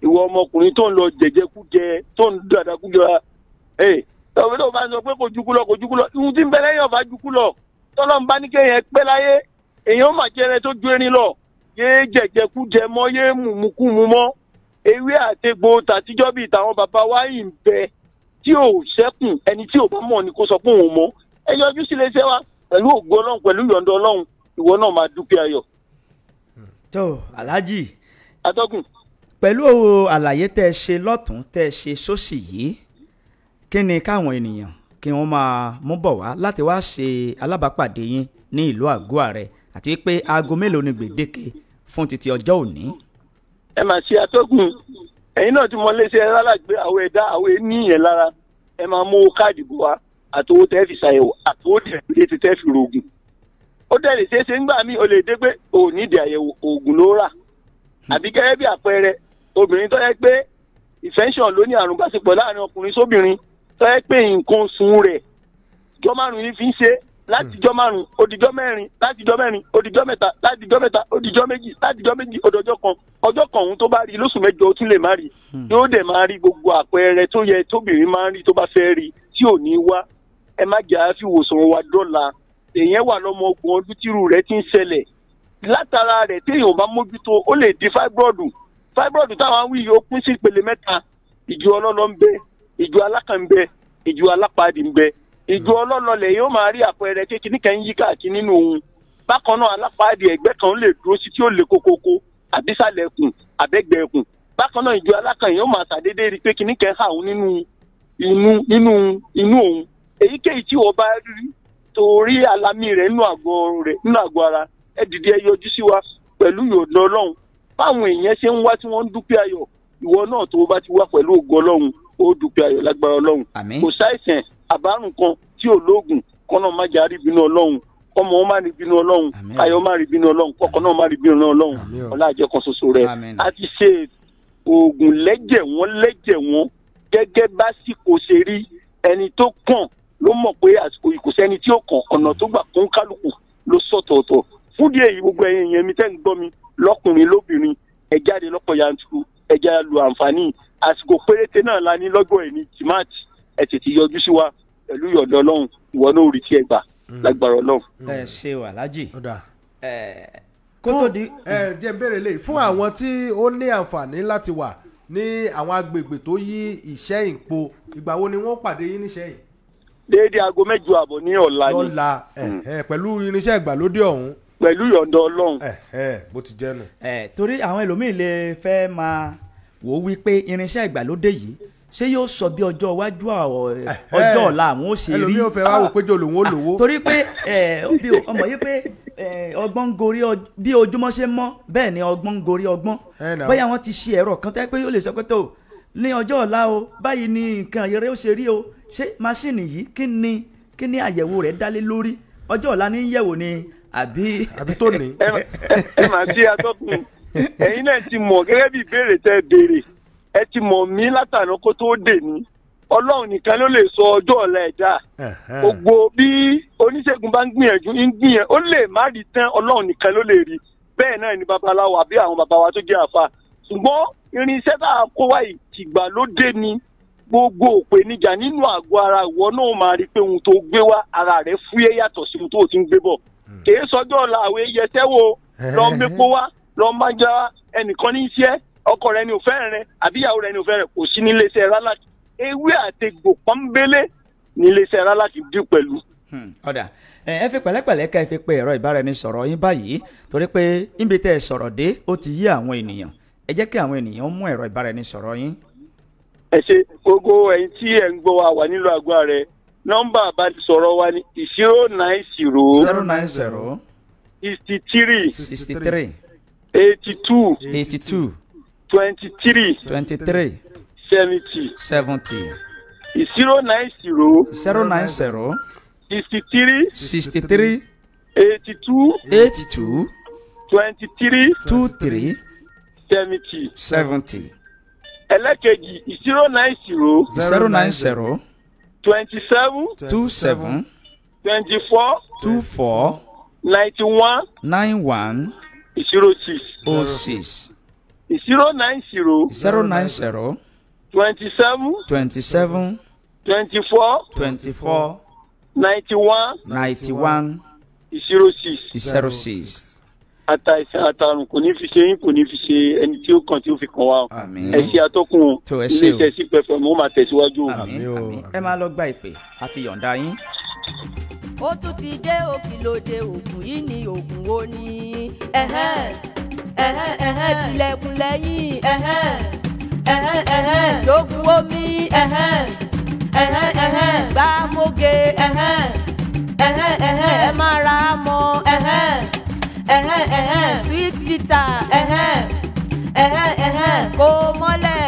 ìwọ ọmọkùnrin tó ń lọ jẹjẹkújẹ tó ń dàdàkújẹ tọ́wé tó bá sọ pé kò jukú lọ ihun tí ń bẹ lẹ́yìn ọ̀bá jukú lọ tọ́lọ́ ń bá ní kéèyàn pẹ́ láyé èèyàn mà jẹrẹ tó ju erin lọ yéé jẹjẹkújẹ mọ́ yéé mùmùkúmu mọ́ ewé àtegbò tàtijọ́ bíi tàwọn bàbá wa yìí ń bẹ tí ò ṣẹ́kùn ẹni tí ò bá mọ̀ ni kó sọ pé òun mọ̀ ẹ yọjú sí iléeṣẹ́ wa pẹ̀lú ògo Ọlọ́run pẹ̀lú ìyọ̀ǹda Ọlọ́run ìwọ náà máa dúpẹ́ ayọ̀. tó Alhaji atọ́kùn. pẹ̀lú àlàyé tẹ́ ẹ ṣe lọ́tún tẹ́ ẹ ṣe sósì yìí kí ni káwọn ènìyàn kí wọ́n máa mú bọ̀ wá láti wá ṣe alábàápàdé yín ní ìlú Àgọ́ Àrẹ àti pé aago mélòó ni gbèdéke fún títí ọjọ́ òní. ẹ máa ṣe atọ́kùn ẹ̀yin náà tí mo lé ṣe alágbé àwọn ẹ̀dá àwọn ènìyàn lára ẹ máa mú káàdì bọ̀ wá àtòwò tẹ́ fi ṣàyẹ̀wò àtòwò tẹ́ fi rògùn. ó tẹ̀lé ṣeéṣe ńgbà míì o lè dé pé o nídìí àyẹ̀wò oògùn ló rà àbí gẹ́gẹ́ bí àpẹẹrẹ obìnrin tó yẹ pé infection ló ní àrùn báṣepọ̀ láàrin ọkùnrin sóbìnrin tó yẹ pé nǹkan oṣù rẹ̀ jọ́ márùn-ún ní fi ń ṣe látijọ́ márùn-ún odijọ́ mẹ́rin látijọ́ mẹ́rin odijọ́ mẹ́ta látijọ́ mẹ́ta odijọ́ méjì látijọ́ méjì odojọ́ kan ọjọ́ kan òun tó bá rí lóṣù mẹ́jọ ó tún lè má rí yóò dẹ̀ máa rí gbogbo àpẹẹrẹ tó yẹ tóbìnrin máa ń rí tó bá fẹ́ rí tí tí ò ní wá ẹ má jà á fi wòsàn wa dọ́là èèyàn wà lọ́mọ ọgbọ̀n ọdún tírú rẹ̀ ti ń ṣẹlẹ̀ látara rẹ̀ téèyàn bá mójútó ó lè di fibroid táwọn wí yóò pín sí ìpele mẹ́ta ìjù ọlọ́lọ́ ń bẹ ìjù alákàn ń bẹ ìjù alápàdé ń bẹ ìjù ọlọ́lọ́ lẹ̀ yóò máa rí àpẹẹrẹ kékeré kan yí káàkiri nínú òun bákan náà alápàdé ẹ̀gbẹ́ kan lè dúró sí tí ó le kókókó àbísàlẹ̀ ẹkùn àbẹ́gbẹ́ ẹkùn bákan náà ìjù alákàn yóò máa ṣàdédé rí pé kíní kan hà òun nínú òun èyíkéyìí tí wọ́n bá rí torí alámì rẹ̀ nínú àgọ́ ara ẹ dìde ẹ yọjú sí wa pẹ̀lú yọ̀ọ̀dọ̀ ọlọ́run báwọn èèyàn ṣe ń wá tí wọ́n ń dúpẹ́ ayọ̀ ìwọ náà tó bá ti wá pẹ̀lú ògo ọlọ́run ó dúpẹ́ ayọ̀ lágbára ọlọ́run kò sáìsàn àbárùn kan tí ò lóògùn kọ́nà má jà rí bínú ọlọ́run ọmọ wọn má rí bínú ọlọ́run ayọ̀ má rí bínú ọlọ́run kọ́kọ́ náà má rí bínú ọlọ́run ọlájẹ́ kan ṣoṣo rẹ̀ a ti ṣe oògùn lẹ́jẹ̀ wọ́n gẹ́gẹ́ básìkò ṣe rí ẹni tó kàn ló mọ̀ pé àsìkò yìí kò sẹ́ni tí ó kàn ọ̀nà tó gbà kún kálukú ló sọ̀tọ̀ọ̀tọ̀ fúdí èyí gbogbo ẹ̀yin yẹn mi tẹ́ ń gbọ́ mi lọ́kùnrin lóbìnrin ẹ jáde lọ́pọ̀ yanturu ẹ já lu àǹfààní àsìkò péréte náà la ní lọ́gbọ̀n ẹ̀ ní tìmáàtì ẹ tètè yọjú sí wa pẹ̀lú ìyọ̀dọ̀ ọlọ́run ìwọ náà rí tí ẹ gbà lágbára ọlọ́run. ẹ ṣe wà lájì kó tó di jẹ́ béèrè lè fún àwọn tí ó ní àǹfààní láti wà ní àwọn agbègbè tó yí Ìṣẹ́yìn po ìgbà wo ni wọ́n pàdé yín níṣẹ́yìn. déédéé aago 8:00 ní ọ̀la ni. lọ́la pẹ̀lú irinṣẹ́ ìgbàlódé ọ̀hún. pẹ̀lú ìyọ̀ǹda ọlọ́run. bó ti jẹ́ nù. torí àwọn ẹlòmíín lè fẹ́ máa wò ó wípé irinṣẹ́ ìgbàlódé yìí ṣé yóò sọ bí ọjọ́ iwájú ọjọ́ ọ̀la àwọn ó ṣe rí. ẹlòmíín ò fẹ́ wá wò pé jò lòun ó lówó. torí pé ọmọ yìí pé ọgbọ́n ń gorí bí ojúmọ́ ṣe mọ́ bẹ́ẹ̀ ni ọgbọ́n ń gorí ọgbọ́n bóyá wọ́n ti ṣe ẹ̀rọ kan tẹ́ pé yóò lè sọ pé tó ní ọjọ́ ọ̀la o báyìí ni nǹkan ayẹyẹ ó ṣe rí o ṣé máṣíìnì yìí kí ni àyẹ̀wò rẹ̀ dálé lórí ọjọ́ ọ̀la ní yẹ̀wò ni àbí tó ní. ẹ máa ṣe atọ́kùn ẹ̀yin náà ti mọ̀ gẹ́gẹ́ bí ìbéèrè tẹ́ béèrè ẹ ti mọ̀ mí látàná kó tó dè ní ọlọ́run nìkan ló lè sọ ọjọ́ ọ̀la ẹ̀dá gbogbo bí oníṣègùn bá ń gbìyànjú ó lè má rí tán ọlọ́run nìkan ló lè rí bẹ́ẹ̀ náà ni babaláwo àbí àwọn bàbá wa tó jẹ́ àfa ṣùgbọ́n irinṣẹ́ tá a kó wá ìtìgbàlódé ni gbogbo òpèníjà nínú àgọ́ ara ìwọ náà máa rí pé ohun tó gbé wá ara rẹ̀ fúyẹ́ yàtọ̀ sí ohun tó ti ń gbé bọ̀ kìí sọjọ́ ọ̀la àwọn ẹyẹsẹ́ wo lọ ń gbépo wá lọ máa já ẹnìkan ní iṣẹ́ ọkọ rẹ ni ò fẹ́ rẹ àbí ìyàwó rẹ ni ò fẹ́ rẹ kò sí níléeṣẹ́ Ralac ewé àtegbò pọ́nbélé níléeṣẹ́ Ralac dì pẹ̀lú. ọ̀dà ẹ fi pẹ̀lẹ́pẹ̀lẹ́ ká ẹ fi pe ẹ̀rọ ìbáraẹnisọ̀rọ̀ yín báyìí torí pé níbi tẹ́ ẹ sọ̀rọ̀ dé ó ti yé àwọn ènìyàn ẹ jẹ́ kí àwọn ènìyàn mú ẹ̀rọ ìbáraẹnisọ̀rọ̀ yín. ẹ ṣe gbogbo ẹ̀yin tí ẹ ń gbọ́ wa wà nílò àgọ́ rẹ nọ́mbà àbánisọ̀rọ̀ wa ní 090 63 82 23 70 090 63 82 23 70 ẹlẹ́kejì 090 27 24 91 06 090 27 24 91 06 àtàìsàn àtàrùn kò ní fi ṣe yín kò ní fi ṣe ẹni tí ó kàn tí ó fi kàn wá o ẹ ṣe atọ́kùn ilé iṣẹ́ sí pẹpẹ mo máa tẹ̀síwájú. ẹ máa lọ gba ìpè àti yọ̀ǹda yín. ó tún ti dé òkìlódé ògùn yìí ni ògùn wo ni tilẹ̀kùn lẹ́yìn lógún omi gbàmóge ẹ máa ra mọ́ sweet vita kó mọ́lẹ̀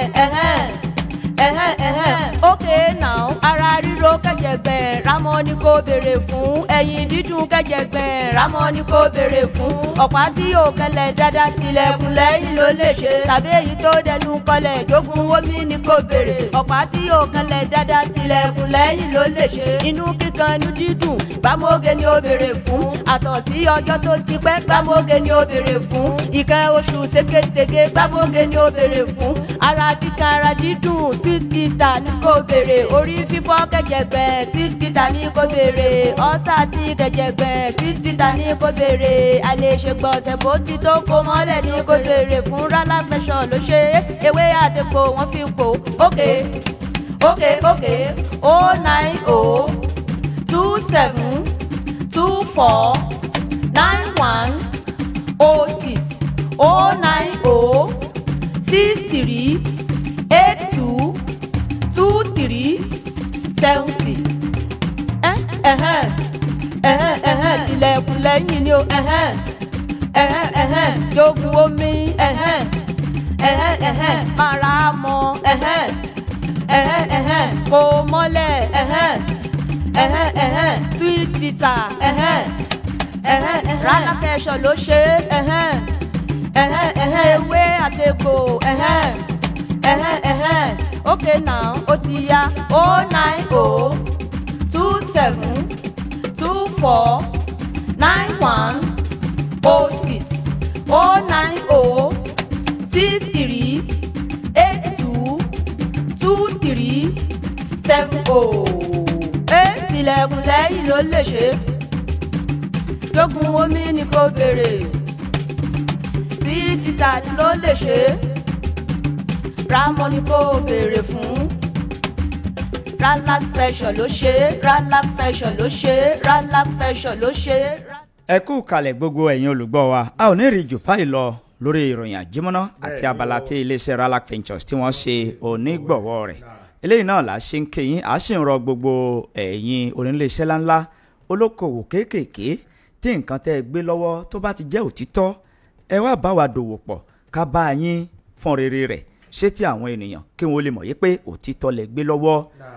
okay now ara ríro kẹjẹgbẹ rámọ ni kò béèrè fún ẹyin dídùn kẹjẹgbẹ rámọ ni kò béèrè fún ọ̀pá tí yóò kẹlẹ̀ dáadáa tilẹ̀kùn lẹ́yìn ló lè ṣe tàbí èyí tó dẹnu kọlẹ̀ jogun omi ni kò béèrè ọ̀pá tí yóò kẹlẹ̀ dáadáa tilẹ̀kùn lẹ́yìn ló lè ṣe inú kíkan inú dídùn gbàmóge ni ó béèrè fún àtọ̀sí ọjọ́ tó ti pẹ́ gbàmóge ni ó béèrè fún ìkẹ́ oṣù ségesège gbàmóge ni ó béèrè fún ara kíkan ara dídùn sweet bitter ní kò béèrè orí fífọ́ kẹ̀jẹ̀gbẹ̀ sweet bitter ní kò béèrè ọ̀sà àti kẹ̀jẹ̀gbẹ̀ sweet bitter ní kò béèrè àlèṣègbọ̀nsẹ̀ bó ti tó kó mọ́lẹ̀ ní kò béèrè fún rálá fẹsọ̀ ló ṣe ewé àdèpò wọ́n fi pò ókè 090-27-24-91-06-80-23-70 tilẹ̀kùn lẹ́yìn ni o jogun omi mara mọ kò mọ́lẹ̀ sweet bitter rálá kẹsàn ló ṣe ewé àtẹ̀gbò okay now ó ti yá 090-24-91-06-80-23-70 tilẹ̀kùn lẹ́yìn ló lè ṣe jogun omi ni kò béèrè sí títà ló lè ṣe rámọ ni kò béèrè fún rálá fẹsọ̀ ló ṣe rálá fẹsọ̀ ló ṣe rálá fẹsọ̀ ló ṣe. ẹ kú kalẹ̀ gbogbo ẹ̀yin olùgbọ́ wa a ò ní rí jù báyìí lọ lórí ìròyìn àjímọ́ná àti abala tí iléeṣẹ́ Ralac Ventures tí wọ́n ṣe onígbọ̀wọ́ rẹ̀ eléyìí náà là ṣe ń kéyìn a sì ń rọ gbogbo ẹ̀yin oníléeṣẹ́ ńláńlá olókòwò kéékèèké tí nǹkan tẹ́ ẹ gbé lọ́wọ́ tó bá ti jẹ́ òtítọ́ ẹ wá bá wa dòwò pọ̀ ká bá yín fọ́n rere rẹ̀ ṣé tí àwọn ènìyàn kí wọ́n lè mọ̀ yí pé òtítọ́ lẹ gbé lọ́wọ́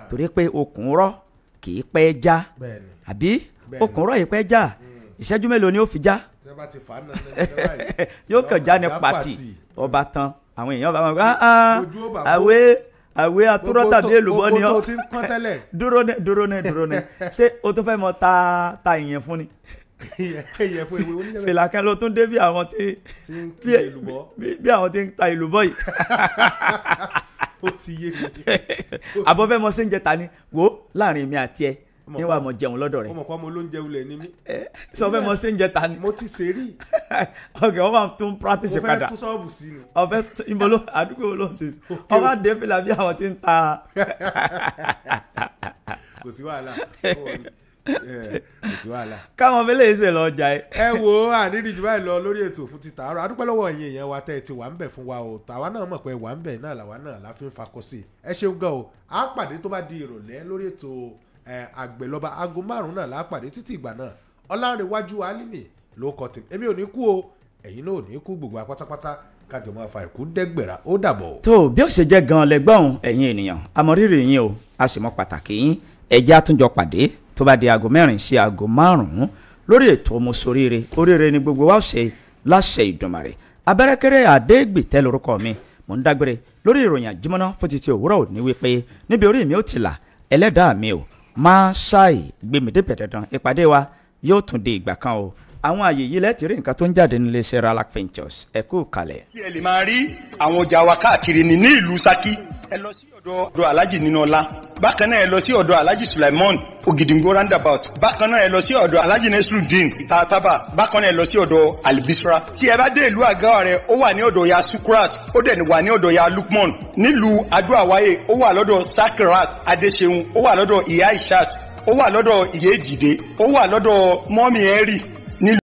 torí pé okùn rọ̀ kì í pẹ́ já àbí okùn rọ̀ yìí pẹ́ já ìṣẹ́jú mélòó ni ó fi já yóò kàn já ní pàtì ọba tán àwọn èèyàn bá wọn gbá àwé atúrọ́ tàbí èlùbọ́ ni ọ́ dúró ní ṣé o tún fẹ́ mọ ta ìyẹn fún ni fìlàkẹ́ ló tún dé bí àwọn tí bí àwọn tí ń ta èlùbọ́ yìí ó ti yé mi àbọ̀fẹ́ mọ sí ń jẹ ta ni wo láàrin mi àti ẹ ní wàá mọ jẹun lọ́dọ̀ rẹ̀ ọmọ kan mo ló ń jẹ ulẹ̀ ní mi sọ fẹ́ mọ sí ń jẹ ta ni mo ti ṣe rí ọkẹ́ wọ́n máa tún practice padà mo fẹ́ tún sọ́ọ̀bù sí ni ọ̀fẹ́ ìbolo àdúgbò ló ń ṣe ọba dé fìlà bí àwọn tí ń ta kò sí wàhálà kò sí wàhálà. káwọn fẹlẹ ṣe lọ jà ẹ. ẹ wo àníríì jù báyìí lọ lórí ètò fún ti tààrọ adúpẹ́ lọ́wọ́ ẹ̀yin èèyàn wa tẹ́ ẹ ti wà ń bẹ̀ fún wa o tàwa náà mọ̀ pé wà ń bẹ̀ náà làwa náà la fi ń fakọ sí ẹ ṣeun gan o á pàdé tó bá di ìrọ̀lẹ́ lórí ètò àgbẹ̀lọba aago 5 náà la pàdé títí ìgbà náà Ọlánrewájú Alimi ló kọ tèmi èmi ò ní kú o ẹ̀yin náà ò ní kú gbogbo apátápátá kájọ máa fa ìkú dẹ́gbẹ̀rà ó dàbọ̀. tó bí ó ṣe jẹ́ gan-an lẹ́gbọ́n ẹ̀yin ènìyàn àmọ̀rírì yín o a sì mọ pàtàkì yín ẹ̀jẹ̀ àtúnjọ pàdé tó bá di aago 4 sí aago 5 lórí ètò mo soríire oríire ni gbogbo wa ṣe láṣẹ Ìdùmarè abẹ́rẹ́kẹ́rẹ́ Adégbìtẹ́ lórúkọ mi mò ń dágbére lórí ìròyìn àjímọ́ná fún títí òwúrọ̀ òní wípé níbi orí mi ó ti là ẹlẹ́dàá mi ò máa ṣáì gbèmídé dandan ìpàdé wa yóò tún di ìgbà kan o àwọn àyè yìí lẹ́ẹ̀tì rí nǹkan tó ń jáde nílé iṣẹ́ Ralac Ventures ẹ kú kalẹ̀. tí ẹ lè máa rí àwọn ọjà wa káàkiri ní ìlú Ṣakí ẹ lọ sí ọ̀dọ̀ Alhaji Nínúọlá bákan náà ẹ lọ sí ọ̀dọ̀ Alhaji Sulaiman Ògìdìngbò roundabout bákan náà ẹ lọ sí ọ̀dọ̀ Alhaji Nesruddin Ìtàtàbà bákan náà ẹ lọ sí ọ̀dọ̀ Albisra tí ẹ bá dé ìlú Àgáwàrẹ ó wà ní ọ̀dọ̀ ya Sukrat ó dẹ̀ wà ní ọ̀dọ̀ ya Lukman nílùú Adó-Àwáyé ó wà lọ́dọ̀ Sakirat Adéṣeun ó wà lọ́dọ̀ Ìyá Ishat ó wà lọ́dọ̀ Ìyé Èjìdé ó wà lọ́dọ̀ Mọ́mì Henry